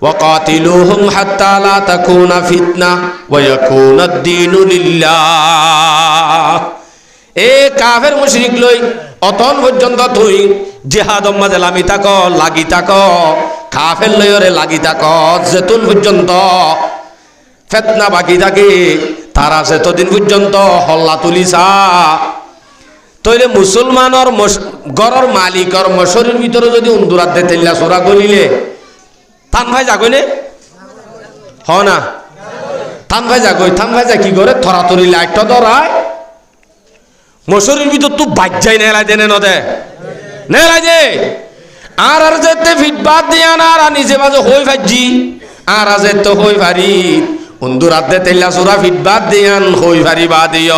ওয়াকাতিলুহুম হাত্তা লা তাকুনা ফিতনা ওয়ায়াকুন আদ-দীনু লিল্লাহ এ কাফের মুশরিক লই অতন পর্যন্ত তুই জিহাদর মাঝে লাগি থাক কাফের লয়রে লাগি থাক যেতুন পর্যন্ত ফিতনা বাকি থাকে তারা যেতদিন পর্যন্ত হল্লা তুলিছা তইলে মুসলমানের ঘরের মালিকর মশরির ভিতরে যদি উন্দুরাত দে তেল্লা চোরা গলিলে থান ভাই যাগইনে হ না থান ভাই যা কি করে থরাথরি লাইটটা ধরায় মশরির ভিতর তো বাজ্যাই নেলাই দেনে নদে নেলাই দে আর যেতে ফিটবাদ দিয়া না আর নিজে মাঝে হই ভাজি আর যেতে হই ভারি উন্দুরাত দে তেল্লা চোরা ফিটবাদ দিয়ান হই ভারি বা দিয়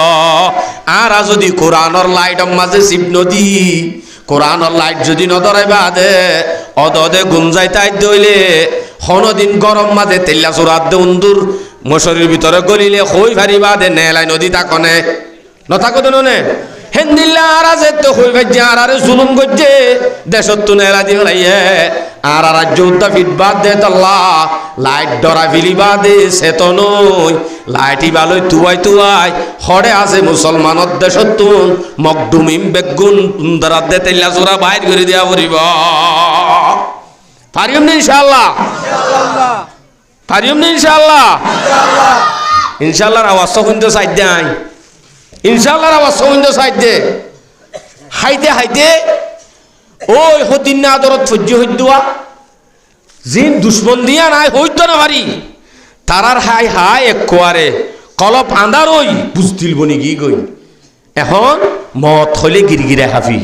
আর যদি কোরআনর লাইটর মাঝে চিপ নদী কোরআনর লাইট যদি নধরাই বা দে অদে গুমজাই তাই দইলে হনদিন গরম মাঝে তেল্লা চোরাত দে উন্দুর মশরির ভিতরে গলিলে হই ভারি বা দে নেলাই নদী তাকনে নথাকো তো নে হেন্দিল্লা আর যেতে হই ভাজি আর জুলুম করছে দেশত তো নেলা দিয়ে লাইয়ে আর রাজ্য উদ্দা ফিটবাদ দে তাল্লা লাইট ডরা ফিলিবা দে সে তো নই লাইটি বালই তুয়াই হরে আছে মুসলমানত দেশত তুন মকডুমিম বেগুন উন্দরাত দে তেল্লা চোরা বাইর করে দিয়া পড়িব পারিম না ইনশাআল্লাহ পারিম না ইনশাআল্লাহ ইনশাআল্লাহর আওয়াজ শুনতে চাই দেই ইনশাআল্লাহর আওয়াজ শুনতে চাই দে হাইতে ওই হতিন না আদরত সহ্য হইদুয়া জিন দুশ্মন দিয়া নাই হইতো না ভারি তারার হাই এক কোয়ারে কলপ আন্দার ওই বুঝতিল বনি গই এখন মত হলে গিরগিরে হাফি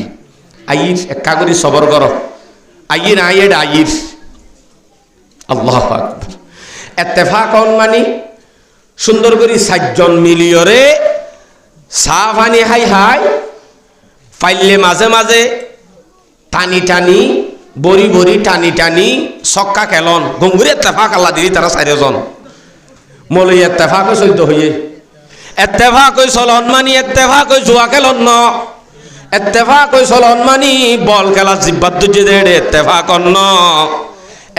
আইর একা করে সবর কর আইর আল্লাহু আকবার ইত্তেফাকন মানি সুন্দর করে 7 জন মিলিয়রে সাফানি হাই ফাইলে মাঝে টানি বড়ি টানি সক্কা খেলন গঙ্গুরি ইত্তেফাক আল্লাহ দিলি তারা 4 জন মলই ইত্তেফাক চৈত হইয়ে ইত্তেফাক চলন মানি ইত্তেফাক জুয়া খেলন ন ইত্তেফাক চলন মানি বল খেলা জিব্বাত দুজে দে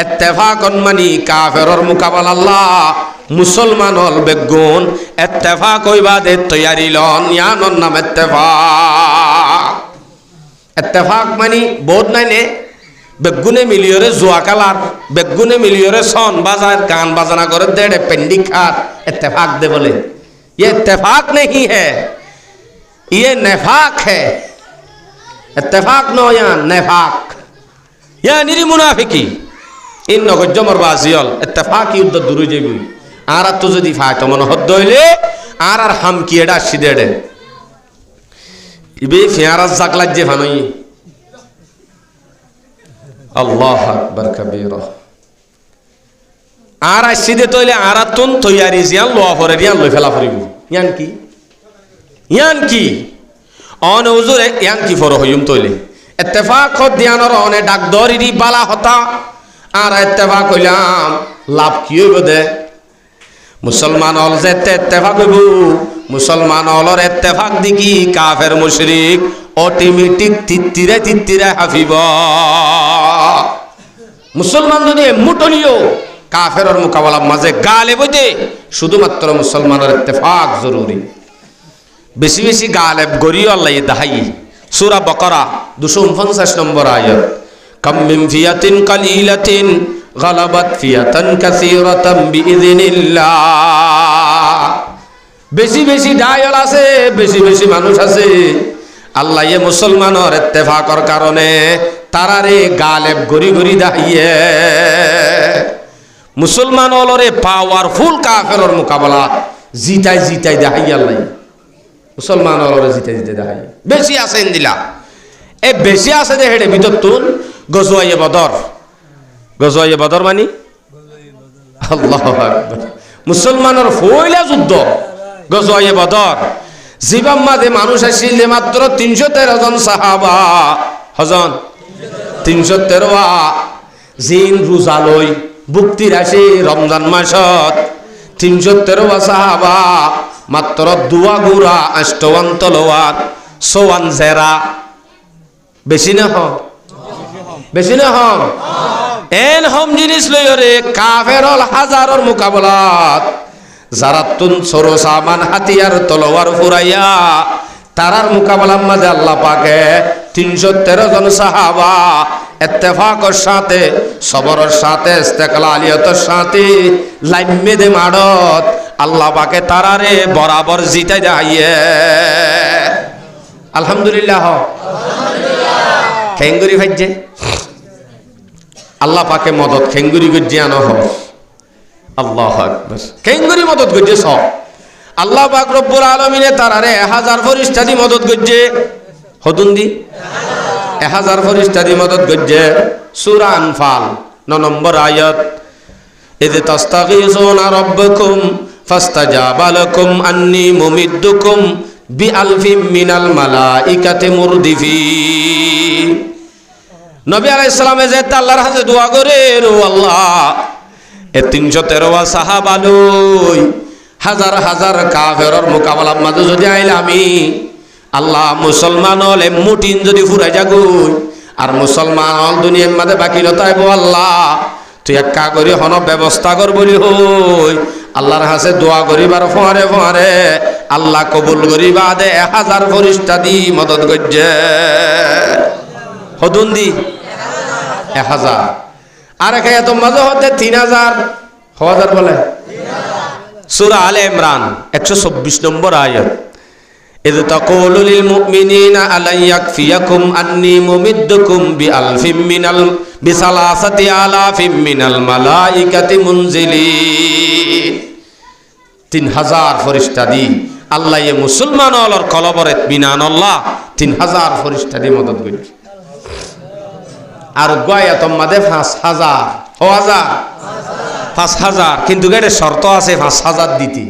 ইত্তেফাকন মানি কাফেরর মুকাবালা আল্লাহ মুসলমান হল বেগুন ইত্তেফাক হইবা দে তৈয়ারি লন ইয়ানর নাম ইত্তেফাক মানি বহুত নাই নে বেগুনে মিলিয়রে জুয়া কালার, বেগুনে মিলিয়রে সন বাজার গান বাজনা করে দেড়ে পেন্ডি খার इत्तेफाक दे बोले ये इत्तेफाक नहीं है, ये नेफाक है। इत्तेफाक नो या नेफाक या निरी मुनाफिकी इन नगो जमर बाजियल इत्तेफाक युद्ध दुरु जेबी आर तो जदि फाय तो मन हद हइले आर हाम की एडा सिदेडे इबे फियारा जाकला जे फानई अल्लाह अकबर कबीरा आर सिदे तोइले आरातुन तैयारी जियान लो फरे रियान लो फेला फरिबो यान की অন হুজুরে ইয়াং কি ফর হইম তইলে ইত্তেফাক দিয়ানর অনে ডাক দরিরি বালা হতা আর ইত্তেফাক কইলাম লাভ কি হইব দে মুসলমান হল যে ইত্তেফাক হইব মুসলমান হলর ইত্তেফাক দিকি কাফের মুশরিক অটোমেটিক তিত্তিরে হাফিব মুসলমান যদি মুটলিও কাফেরর মোকাবেলা মাঝে গালে বইতে শুধুমাত্র মুসলমানের ইত্তেফাক জরুরি বেশি বেশি গালেব গরিও আল্লাহ দাহাই সূরা বাকারা 249 নম্বর আয়াত কাম মিন ফিয়াতিন কালিলাতিন গালাবাত ফিয়াতান কাসীরাতাম বিইযনিল্লাহ বেশি বেশি ডায়ল আছে বেশি বেশি মানুষ আছে আল্লাহ এ মুসলমানের ইত্তেফাকর কারণে তারারে গালেব গরি গরি দাহাইয়ে মুসলমান হলরে পাওয়ারফুল কাফেরর মোকাবেলা জিতাই দাহাই আল্লাহ মুসলমান হলরে জিতাই দাহাই বেশি আছে ইন্দিলা এ বেশি আছে দে হেডে ভিতর তুন গজওয়ায়ে বদর মানে আল্লাহু আকবার মুসলমানের ফয়লা যুদ্ধ গজওয়ায়ে বদর জিবাম মাঝে মানুষ আসিল মাত্র 313 জন সাহাবা হজন 313 জিন রোজা লই বুক্তির আসে রমজান মাসত 313 সাহাবা মাত্র দুয়া গুরা আষ্টওয়ান তলোয়ার সোয়ান জেরা বেশি না হম এন হম জিনিস লইরে কাফেরল হাজারর মোকাবেলাত যারা তুন সরো সামান হাতিয়ার তলোয়ার ফুরাইয়া তারার মোকাবেলার মাঝে আল্লাহ পাকে 313 জন সাহাবা ইত্তেফাকর সাথে সবরের সাথে ইস্তেকলালিয়তের সাথে লাইমে দে মাড়ত আল্লাহ পাকে তারারে বরাবর জিতাই দাইয়ে আলহামদুলিল্লাহ খেঙ্গুরি ভাইজে আল্লাহ পাকে মদত খেঙ্গুরি গজ্জে আনো হ আল্লাহু আকবার খেঙ্গুরি মদত গজ্জে সব আল্লাহ পাক রব্বুল আলামিনে তারারে 1000 ফেরেশতা দি মদত গজ্জে হদুন্দি 1000 ফেরেশতা দি মদত গজ্জে সূরা আনফাল 9 নম্বর আয়াত ইদ তাস্তাগীসুনা রাব্বাকুম ফাস্তাজাবা লাকুম আন্নী মুমিদ্দুকুম বিআলফিম মিনাল মালাইকাতি মুরদিফিন নবী আলাইহিস সালামে যে আল্লাহর কাছে দোয়া করে ও আল্লাহ এ 313 সাহাবা লই হাজার হাজার কাফেরর মোকাবেলার মাঝে যদি আইলে আমি আল্লাহ মুসলমান হলে মুটিন যদি ফুরাই যাগুই আর মুসলমান হল দুনিয়ার মাঝে বাকি লতাইব আল্লাহ তুই একা করি হন ব্যবস্থা কর বলি হই আল্লাহর কাছে দোয়া করিবার ফোয়ারে আল্লাহ কবুল করিবা দে 1000 ফেরেশতা দি মদত গজ্জে হদুন দি 1000 আর একা তো মাঝে হতে 3000 বলে সূরা আলে ইমরান 124 নম্বর আয়াত ইয তাকুলু লিল মুমিনিনা আলা ইয়াকফিয়াকুম আন্নী মুমিদ্দুকুম বিআলফিম মিনাল বিসালাসাতি আলাফিম মিনাল মালাইকাতি মুনজিলিন 3000 ফেরেশতা দি আল্লাহ এ মুসলমান হলর কলবর ইতমিনান আল্লাহ 3000 ফেরেশতা দি মদত করি আর গয়া তোমাদের 5000 ও 5000 কিন্তু এর শর্ত আছে 5000 দিতে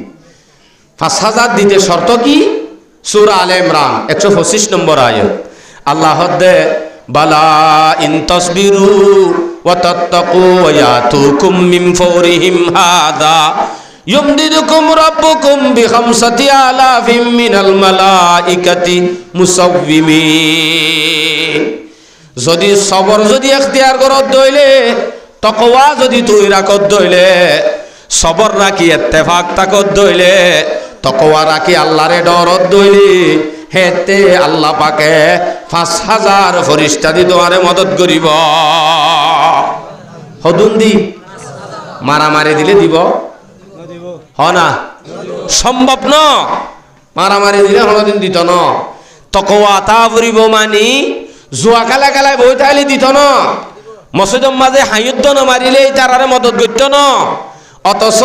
5000 দিতে শর্ত কি সূরা আলে ইমরান 125 নম্বর আয়াত আল্লাহ দে বালা ইন তাসবিরু ওয়া তাত্তাকু ওয়া ইয়াতুকুম মিন ফাওরিহিম হাদা ইউমদিদুকুম রাব্বুকুম বিখামসাতি আলাফিম মিনাল মালাইকাতি মুসাওবিমিন যদি সবর যদি ইখতিয়ার করত দইলে তাকওয়া যদি তুই রাখত দইলে সবর রাখি ইত্তেফাক তাকত দইলে তাকওয়া রাখি আল্লাহরে ডরত দইলে হেতে আল্লাহ পাকে 5000 ফরিস্তা দি তোমারে মদত করিব। হদুন দি মারামারি দিলে দিব হ না সম্ভব ন, মারামারি দিলে হনদিন দিত ন। তকওয়া তা ফুরিব মানি জুয়া খেলা খেলায় বই তাইলে দিত ন। মসজিদের মাঝে হাইয়ুদ্ধ ন মারিলে তারারে মদত করত ন। অথচ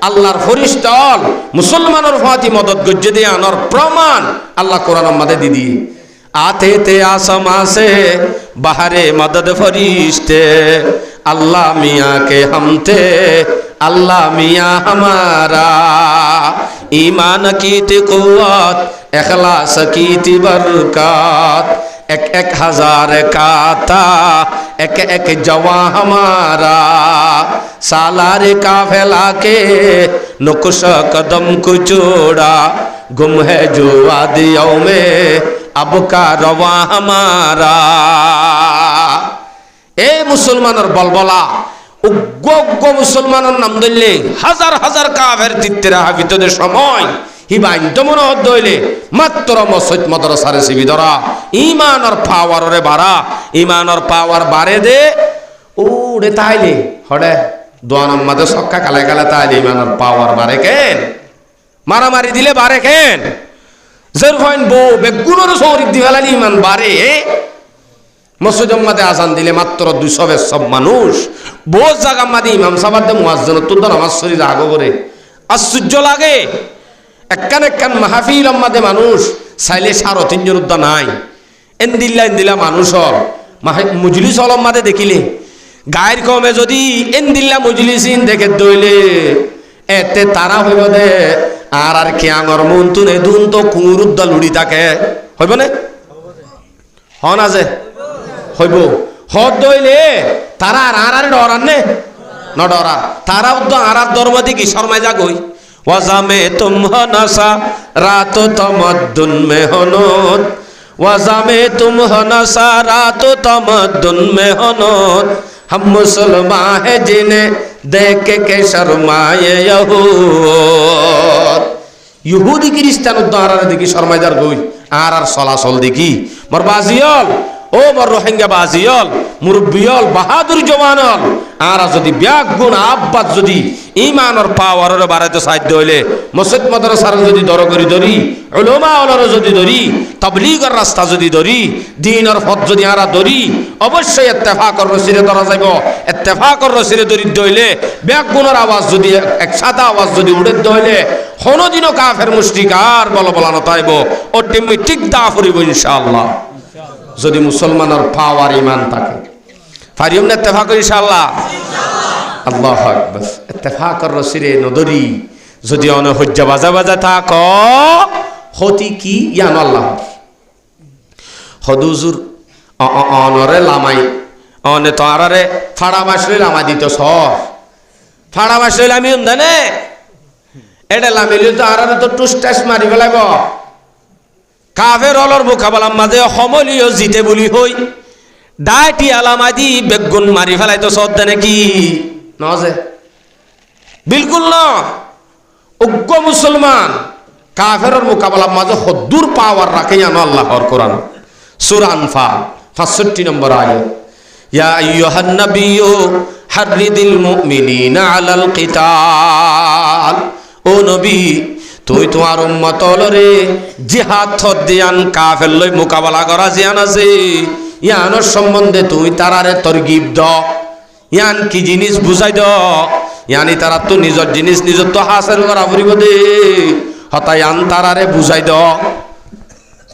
আল্লাহর ফরিস্তাল মুসলমানের ফাতি মদত গজ্জে দিয়ে আনার প্রমাণ আল্লাহ কোরআনের মাঝে দিদি। आते थे आसमां से बाहरे मदद फरिश्ते, अल्लाह मियाँ के हम थे अल्लाह मियाँ हमारा। ईमान की थी कुव्वत इखलास की थी बरकत, एक एक हजार का था एक एक जवां हमारा। सालार काफिला के नुक्श कदम को जोड़ा, गुम है जो वादियों में अब का रवा हमारा। ए मुसलमानर बलबला उग्र उग्र मुसलमानर नाम दिल्ले हजार हजार काफेर तित्तेरा हाफितদের সময় হিবাইন দমন হইলে মাত্র মসজিদ মাদ্রাসারে সিবিদরা ঈমানের পাওয়ারে বাড়া, ঈমানের পাওয়ার বাড়ে দে ওরে তাইলে হড়ে দোয়ানার মাঝে সক্কা কালে কালে তাইলে ঈমানের পাওয়ার বাড়ে কেন, মারামারি দিলে বাড়ে কেন। জের হইন বো বেগুনের শরীর দিবেলানি ঈমান বাড়ে। মসজিদের মাঝে আজান দিলে মাত্র 200 সব মানুষ বহু জায়গা মাঝে ইমাম সাহেব মুয়াজ্জিন তো নামাজ শরীর আগে করে আশ্চর্য লাগে। একখান একখান মাহফিল মাঝে মানুষ চাইলে 3.5 জন উদ্দা নাই এন্দিল্লা মানুষ হল মজলিস হলম মাঝে দেখিলে গায়ের কমে যদি এন্দিল্লা মজলিসিন দেখে দইলে এতে তারা হইব দে আর আর খেয়াঙর মন তুনে দুন তো কুঁর উদ্দা লুড়ি থাকে হইব না হ না যে হইব হদ দইলে তারা আর আর ডরান নে ন ডরা তারা উদ্দ আর আর ধর্ম দিকি শর্মায় যা গই वज़ा में तुम हो नशा रातो तमद्दुन में हो नोत, वज़ा में तुम हो नशा रातो तमद्दुन में हो नोत। हम मुसलमान हैं जिन्हें देख के शर्माए यहूद। यहूदी ख्रिस्टान उद्धार देखी शर्माइदार गई आर चलाचल देखी मोर बाजियल ओ मोर रोहिंग्या बाजियल मुरब्बियल बाहादुर जवानल আর যদি ব্যাগুণ আব্বাত যদি ঈমানের পাওয়ারের বাড়াইতে সাহায্য হইলে মসজিদ মাদ্রাসার যদি দরগরি ধরি উলামা ওলার যদি ধরি তাবলীগের রাস্তা যদি ধরি দ্বীনের পথ যদি আরা ধরি অবশ্যই ইত্তেফাকর রসিরে ধরা যাইব। ইত্তেফাকর রসিরে ধরিতে হইলে ব্যাগুণের আওয়াজ যদি একসাথে আওয়াজ যদি উড়িতে হইলে কোনদিনও কাফের মুশরিক আর বলবলা নতাইব অটোমেটিক দা ফুরিব ইনশাআল্লাহ যদি মুসলমানের পাওয়ার ঈমান থাকে। পারিম না ইত্তেফাক ইনশাআল্লাহ আল্লাহু আকবার। ইত্তেফাকর রসিরে নদরি যদি অনে হজ্জা বাজা বাজা থাক হতি কি ইয়ান আল্লাহ হদুজুর অনরে লামাই অনে তো আরারে ফাড়া বাসলে লামা দিত সব ফাড়া বাসলে আমি উন্দানে এটা লামিলে তো আরারে তো টুসটাস মারি ফেলাইব কাফের অলর মোকাবেলার মাঝে সমলিও জিতে বলি হই ডাইটি আলামাদি বেগুন মারি ফেলাই তো সদ্দা নাকি নজে বিলকুল না। উগ্র মুসলমান কাফেরের মোকাবেলার মাঝে হদ্দুর পাওয়ার রাখে জানো আল্লাহর কোরআন সূরা আনফাল 65 নম্বর আয়াত ইয়া আইয়ুহান নাবিয়্যু হাররিদিল মুমিনিনা আলাল কিতাল। ও নবী তুই তোমার উম্মত লরে জিহাদ দিয়ান কাফের লই মোকাবেলা করা জিয়ান আছে ইয়ানোর সম্বন্ধে তুই তারারে তরগিব দ ইয়ান কি জিনিস বুঝাই দ ইয়ানি তারা তো নিজের জিনিস নিজের তো হাসিল করা ফুরিব দে হতা ইয়ান তারারে বুঝাই দ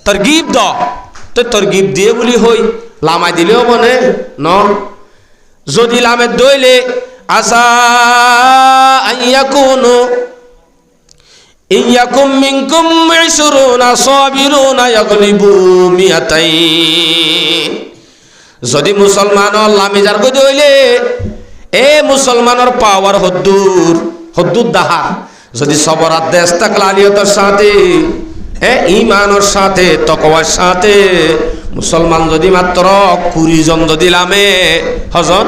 তরগিব দ তো তরগিব দিয়ে বলি হই লামাই দিলেও মনে ন যদি লামে দইলে আসা আইয়াকুনু ইয়াকুম মিনকুম 20 সাবিরুনা ইয়াগলিবু মিয়াতাইন। যদি মুসলমানর লামিজার কই দইলে এ মুসলমানর পাওয়ার হদ্দুর দাহা যদি সবরাত দেশ তাকলালিয়তের সাথে ঈমানের সাথে তাকওয়ার সাথে মুসলমান যদি মাত্র 20 জন যদি লামে হজন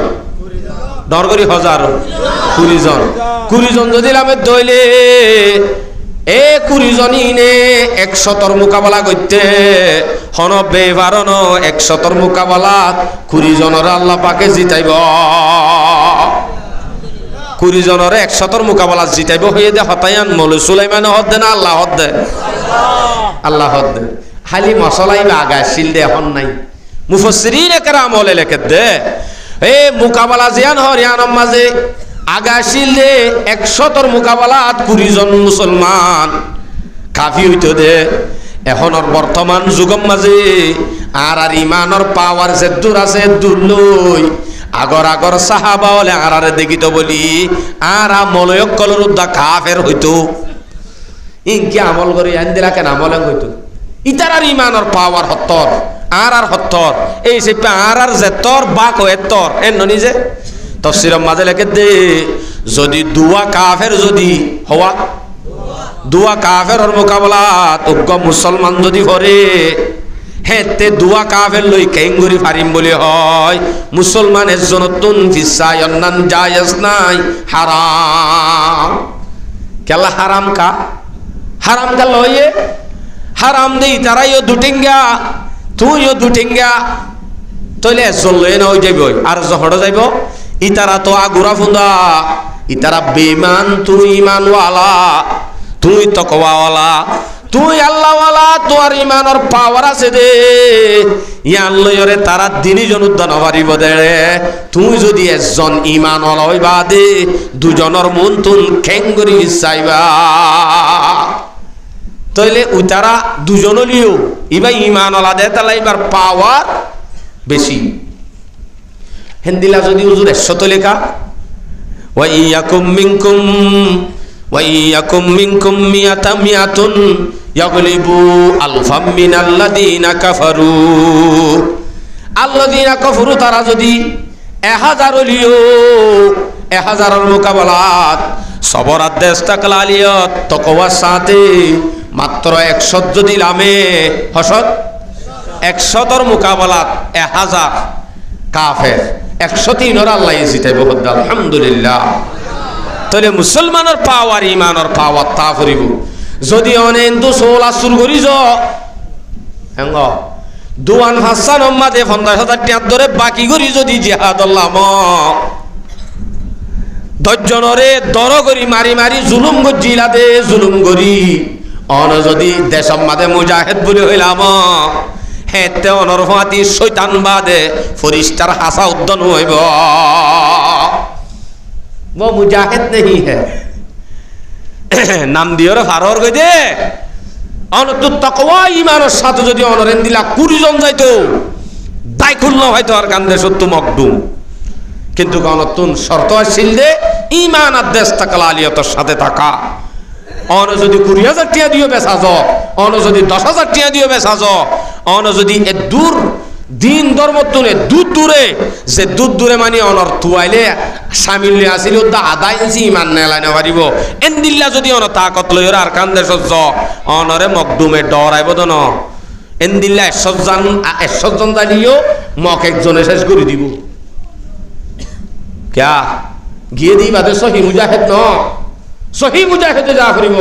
ডর করি 1000 20 জন যদি লামে দইলে এ 20 জনই নে 100 মোকাবেলা করতে হন বেবারন 100 মোকাবেলা 20 জনের আল্লাহ পাকে জিতাইব 20 জনের 100 মোকাবেলা জিতাইব হয়ে দে হতায়ান মৌলভী সুলাইমান হদ দে না আল্লাহ হদ দে আল্লাহ হদ দে খালি মশলাই আগা শিল দে হন নাই মুফাসসিরিন کرام বলে লেখে দে এ মোকাবেলা জিয়ান হরিয়ান মাঝে আগাশিল দে 100 মোকাবেলাত 20 জন মুসলমান কাফি হইতো দে এখনর বর্তমান যুগম মাঝে আর ইমানর পাওয়ার যে দূর আছে দূর লই আগর আগর সাহাবা বলে আর দেখিত বলি আর আমলয়ক কলর উদ্দা কাফের হইতো ইনকি আমল করি আন্দিরা কেন আমল হইতো ইতার ইমানর পাওয়ার হত্তর আর হত্তর এই সে আর যে তোর বাক হয়ে তোর এন নিজে তফসিরের মাঝে লেখে দে যদি দুয়া কাফের যদি হওয়া দুয়া কাফের মোকাবেলা উগ্র মুসলমান যদি করে হেতে দুয়া কাফের লই কেঙ্গুরি ফারিম বলে হয় মুসলমানের জন্য তুন ফিসায় অন্যান জায়েজ নাই হারাম কেলা হারাম কা লয়ে হারাম দেই তারাইও দুটিঙ্গা তুইও দুটিঙ্গা তইলে চললে না হয়ে যাইব আর জহড় যাইব ইতারা তো আগুরা ফুন্দা ইতারা বেঈমান তুই ঈমানওয়ালা তুই তাকওয়াওয়ালা তুই আল্লাহওয়ালা তোর ঈমানের পাওয়ার আছে দে ইয়ান লয়রে তারা দিনই জন উদ্দান পারিব দে তুই যদি একজন ঈমানওয়ালা হইবা দে দুজনের মন তুন খেঙ্গরি চাইবা তইলে উতারা দুজন লিও ইবা ঈমানওয়ালা দে তাহলে এবার পাওয়ার বেশি হিন্দিলা যদি হুজুর 100 লেখা ওয়াইয়াকুম মিনকুম মিয়াতুন ইয়াগলিবু আলফাম মিনাল্লাযিনা কাফারু আল্লাযিনা কাফারু তারা যদি 1000 লিও 1000 মোকাবেলাত সবর আদেশ তাকলালিয়ত তাকওয়ার সাথে মাত্র 100 যদি লামে হসত 100 মোকাবেলাত 1000 কাফের 103 আল্লাহ জিতাইব আলহামদুলিল্লাহ তাহলে মুসলমানের পাওয়ার ইমানের পাওয়ার তা করিব যদি অনেক সোলা শুরু করিস হেঙ্গ দুয়ান হাসান সম্মাদে 50,000 টাকা ধরে বাকি করি যদি জিহাদ আল্লাহ দশজনরে দর করি মারি মারি জুলুম গজিলা দে জুলুম করি অন যদি দেশম মাদে মুজাহিদ বলে হইলাম হেতে অনরফাতি শয়তান বাদে ফরিস্তার হাসা উদ্দন হইব वो मुजाहिद नहीं है नाम दियो रे फारर কই দে অন তো তাকওয়া ঈমানের সাথে যদি অনরেন দিলা 20 জন যাইতো দাইকুল না হয়তো আর কান্দে সত্য মকদুম কিন্তু গণতুন শর্ত আছিল দে ঈমান আদেশ তাকলালিয়তের সাথে থাকা অন যদি 20,000 টাকা দিও বেচা য অন যদি 10,000 টাকা দিও বেচা য অন যদি এ দূর দিন ধর্ম তুলে দুধ দূরে যে দুধ দূরে মানে অনর তুয়াইলে সামিল আসিল দা আদায় ইঞ্চি ইমান নেলাই নারিব এন্দিল্লা যদি অন তাকত লই আর কান্দে সজ্জ অনরে মকদুমে ডরাইব দন এন্দিল্লা 100 জন জানিও মক একজনে শেষ করে দিব ক্যা গিয়ে দিই বাদে সহি মুজাহিদ ন সহি মুজাহিদে যা করিব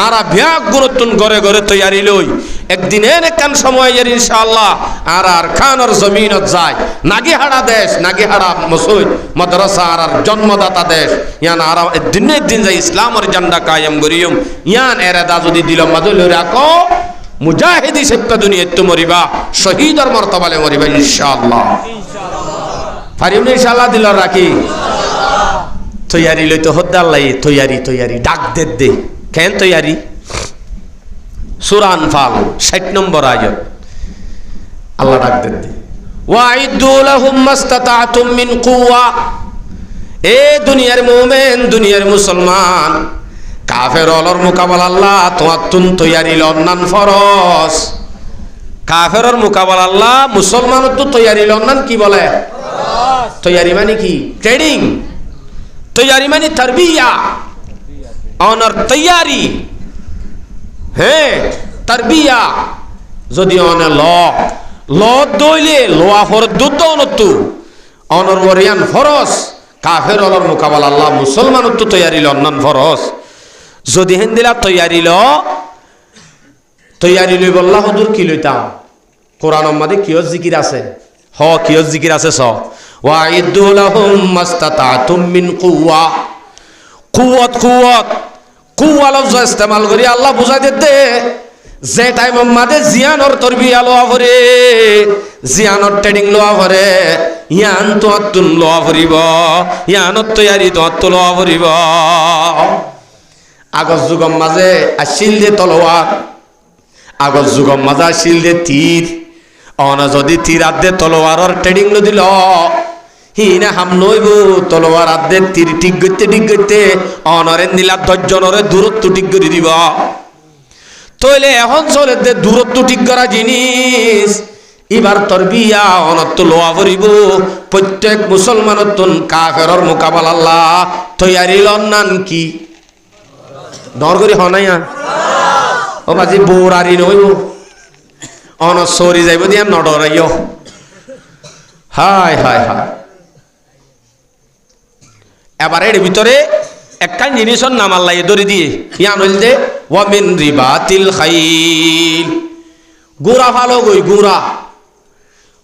আর ব্যাগ গুরুত্বন ঘরে ঘরে তৈয়ারি লই একদিনের একখান সময় এর ইনশাআল্লাহ আর খানর জমিনত যায় নাগিহাড়া দেশ নাগিহাড়া মসজিদ মাদ্রাসা আর জন্মদাতা দেশ ইয়ান আর দিনের দিন যায় ইসলামের ঝান্ডা কায়েম করিয়ম ইয়ান এরাদা যদি দিল মাদুল রাখো মুজাহিদি সেপ্তা দুনিয়া তো মরিবা শহীদর মর্তবালে মরিবা ইনশাআল্লাহ পারিম ইনশাআল্লাহ দিল রাখি তৈয়ারি লইতে হদ্দাল্লাই তৈয়ারি ডাক দে কেন তৈয়ারি সূরা আনফাল 60 নম্বর আয়াত আল্লাহ ডাক দেন ওয়াইদু লাহুম মাস্তাতাতুম মিন কুওয়া এ দুনিয়ার মুমিন দুনিয়ার মুসলমান কাফের অলর মোকাবেলা আল্লাহ তোমার তুন তৈয়ারি লন্নান ফরজ কাফেরর মোকাবেলা আল্লাহ মুসলমানের তো তৈয়ারি লন্নান কি বলে ফরজ তৈয়ারি মানে কি ট্রেনিং তৈয়ারি মানে তারবিয়া অনর তৈয়ারি হ্যাঁ তারবিয়া যদি অনে ল দইলে লোয়া ফরজ দুধ অনতু অনর ওরিয়ান ফরজ কাফের অলর মোকাবেলা আল্লাহ মুসলমানের তো তৈয়ারি লন্নান ফরজ যদি হেন দিলা তৈয়ারি লই বললা হুজুর কি লইতাম কোরআন মাঝে কিয় জিকির আছে কিয় জিকির আছে ওয়াইদু লাহুম মাস্তাতাতুম মিন কুওয়াত লফজ ইস্তেমাল করি আল্লাহ বুঝাই দে যে টাইম মাঝে জিয়ানর তরবিয়া লওয়া পরে জিয়ানর ট্রেনিং লওয়া পরে ইয়ান তো তুন লওয়া পড়িব ইয়ানত তৈয়ারি তো লওয়া পড়িব আগজ যুগম মাঝে আসিল যে তলোয়ার আগজ যুগম মাঝে আসিল যে তীর যদি তীর আদে তলোয়ারর ট্রেনিং দিল হিনা হাম নইব তলোয়ার আদে তীর ঠিক করতে অনরে নীলা 10 জনরে দূরত্ব ঠিক করে দিব তইলে এখন চলে দে দূরত্ব ঠিক করা জিনিস এবার তরবিয়া অনত্ব লোয়া পড়িব প্রত্যেক মুসলমানের তুন কাফেরর মোকাবেলা আল্লাহ তৈয়ারি লন্নান কি ডর করি হনাইয়া ও বাজি বোরারি নইব অনসরি যাইব দিয়া নডরাইও হায় হায় হায় এবার এর ভিতরে একটা জিনিসের নাম আল্লাহ ধরে দিয়ে ইয়ান হইল যে ওয়ামিন রিবাতিল খাইল গোড়া ভালো গই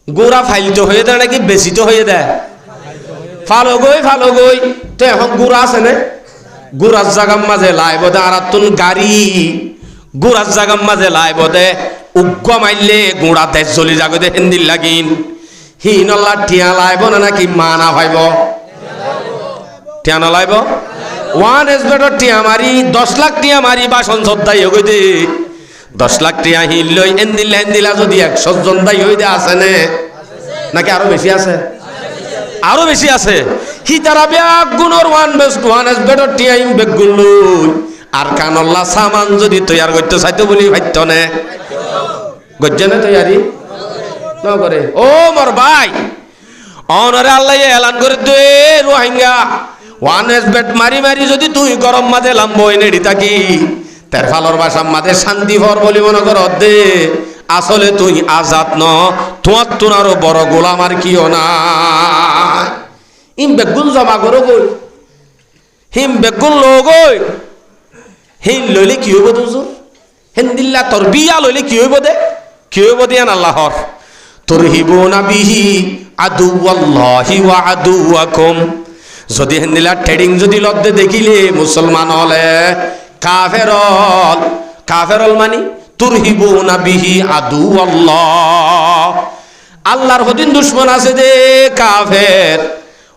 গোড়া ফাইলতে হয়ে দেয় নাকি বেশি তো হয়ে দেয় ফালো গই তো এখন গোড়া আছে না গোড়ার জাগার মাঝে লাইব দে আর তুন গাড়ি গোড়ার জাগার মাঝে লাইব দে উগ্র মাইলে গোড়া দেশ চলি যাবে দে হিন্দির লাগিন হিনল্লা টিয়া লাইব না নাকি মানা ভাইব টিয়া না লাইব ওয়ান এস বেটর টিয়া মারি 10 লাখ টিয়া মারি বাসন শ্রদ্ধাই হয়ে দে 10 লাখ টিয়া হিল লই এন্দিলা যদি 100 জন দাই হয়ে দে আছে নে নাকি আরো বেশি আছে হি তারা ব্যাগ গুণর ওয়ান এস বেটর টিয়া ইম বেগ গুণ লই আর কানল্লা সামান যদি তৈয়ার করতে চাইতো বলি ভাইত নে গজ্জে না তৈয়ারি ন করে ও মোর ভাই অনরে আল্লাহ এলান করে দে রোহিঙ্গা ওয়ান এস বেট মারি যদি তুই গরম মাঝে লাম্বো এনেডি থাকি তার ফালর বাসার মাঝে শান্তি ভর বলি মনে কর দে আসলে তুই আজাদ ন তোমার আরো বড় গোলাম আর কিও না ইম বেগুন জমা করো গই হিম বেগুন লগই হিন লইলে কি হইব তুজুর হেন্দিল্লা তোর বিয়া লইলে কি হইব দে আল্লাহর তুরহিবুনা বিহি আদুওয়াল্লাহি ওয়া আদুওয়াকুম যদি হেন্দিলা ট্রেডিং যদি লদ্দে দেখিলে মুসলমান হলে কাফেরল মানি তুরহিবুনা বিহি আদুওয়াল্লাহ আল্লাহর হদিন দুশমন আছে দে কাফের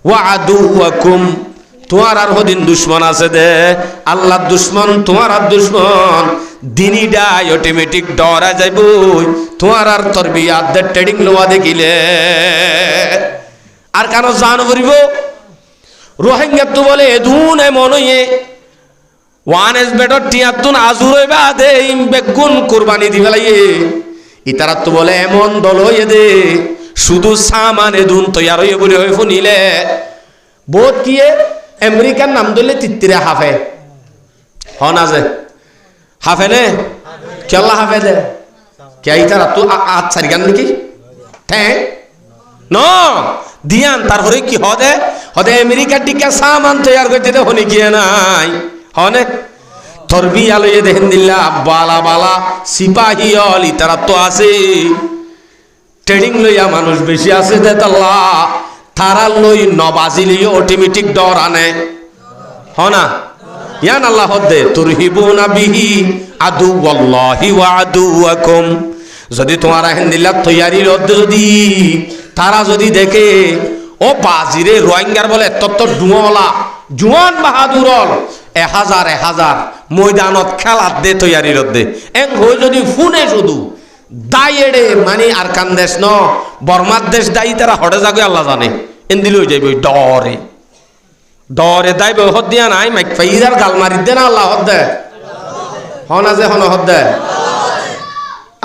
ওয়া আদুওয়াকুম তোমার আর হদিন দুশ্মন আছে দে আল্লাহ দুশ্মন তোমার আর দুশ্মন দিনীটা অটোমেটিক ডরা যাইব তোমার আর তরবিয়াত দে ট্রেডিং লোয়া দেখিলে আর কেন জান করিব রোহিঙ্গা তো বলে এদুন এমন হইয়ে ওয়ান এস বেটর টিয়াতুন আজুর হইবা দে ইম বেগুন কুরবানি দি ফেলাইয়ে ইতারা তো বলে এমন দল হইয়ে দে শুধু সামান এদুন তৈয়ার হইয়ে বলে হয়ে শুনিলে বোধ কিয়ে আমেরিকার নাম ধরলে তিত্তিরে হাফে হনা যে হাফে নে কেল্লা হাফে দে কে ইতারা তো আচ্ছারি গান নাকি হ্যাঁ ন দিয়ান তারপরে কি হদে আমেরিকার টিকা সামান তৈয়ার করতে দে হনি কি নাই হনে তরবি আলোয়ে দেখেন দিল্লা বালা সিপাহী অলি তারা তো আছে ট্রেনিং লইয়া মানুষ বেশি আছে দে তাল্লা তারা লই নবাজি লইয়া অটোমেটিক ডর আনে হনা ইয়ান আল্লাহ দে তুরহিবুনা বিহি আদুওয়াল্লাহি ওয়া আদুওয়াকুম যদি তোমার হেন দিল্লা তৈয়ারি লদ্দে যদি তারা যদি দেখে ও বাজিরে রোহিঙ্গার বলে তত ডুমলা জুয়ান বাহাদুর 1000 ময়দানত খেলাত দে তৈয়ারির দে এং হই যদি ফুনে শুধু দায়েড়ে মানে আর কান দেশ ন বর্মার দেশ দায়ী তারা হড়ে যাবে আল্লাহ জানে এন্দিল হয়ে যাইব ডরে দাইব হদ দিয়া নাই মাইক ফাইজার গাল মারি দে না আল্লাহ হদ দে হন আছে হন হদ দে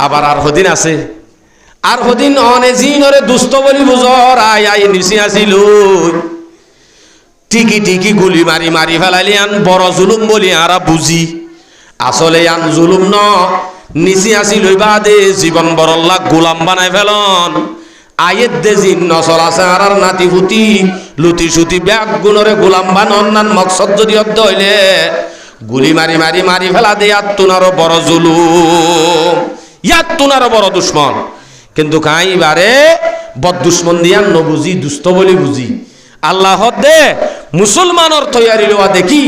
আবার আর হদিন আছে আর হদিন অনে জিনরে দুষ্ট বলি বুঝর আই নিচি আসিল টিকি গুলি মারি ফেলাইলি আন বড় জুলুম বলি আরা বুঝি আসলে আন জুলুম ন নিচি আসি লইবা দে জীবন বরল্লা গোলাম বানাই ফেলন আয়ের দে জিন নসল আছে আর নাতি ফুটি লুতি সুতি ব্যাগ গুণরে গোলাম বানন নান মকসদ যদি অর্ধ হইলে গুলি মারি মারি মারি ফেলা দে তুনারও বড় জুলুম, তুনারও বড় দুশ্মন। কিন্তু কাইবারে বদ দুশ্মন দিয়ান নবুঝি দুস্থ বলি বুঝি আল্লাহ দে মুসলমানের তৈয়ারি লওয়া দেখি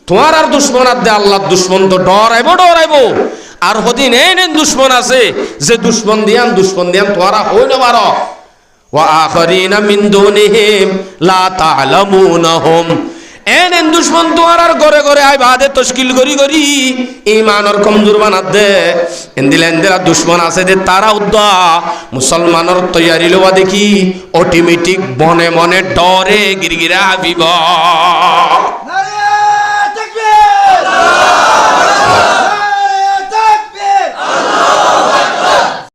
তোমার আর দুশ্মন আর দে আল্লাহর দুশ্মন তো ডরাইব আর হদিন এই দুশ্মন আছে যে দুশ্মন দিয়ান তোরা হই না পারো। ওয়া আখারিনা মিন দুনিহিম লা তা'লামুনহুম, এনেন দুশ্মন তোমার আর ঘরে ঘরে আই বাদে তশকিল করি ইমানের কমজোর বানাত দে এন্দিলেন্দেরা দুশ্মন আছে দে তারা উদ্দা মুসলমানের তৈয়ারি লওয়া দেখি অটোমেটিক মনে মনে ডরে গিরগিরা হাবিব।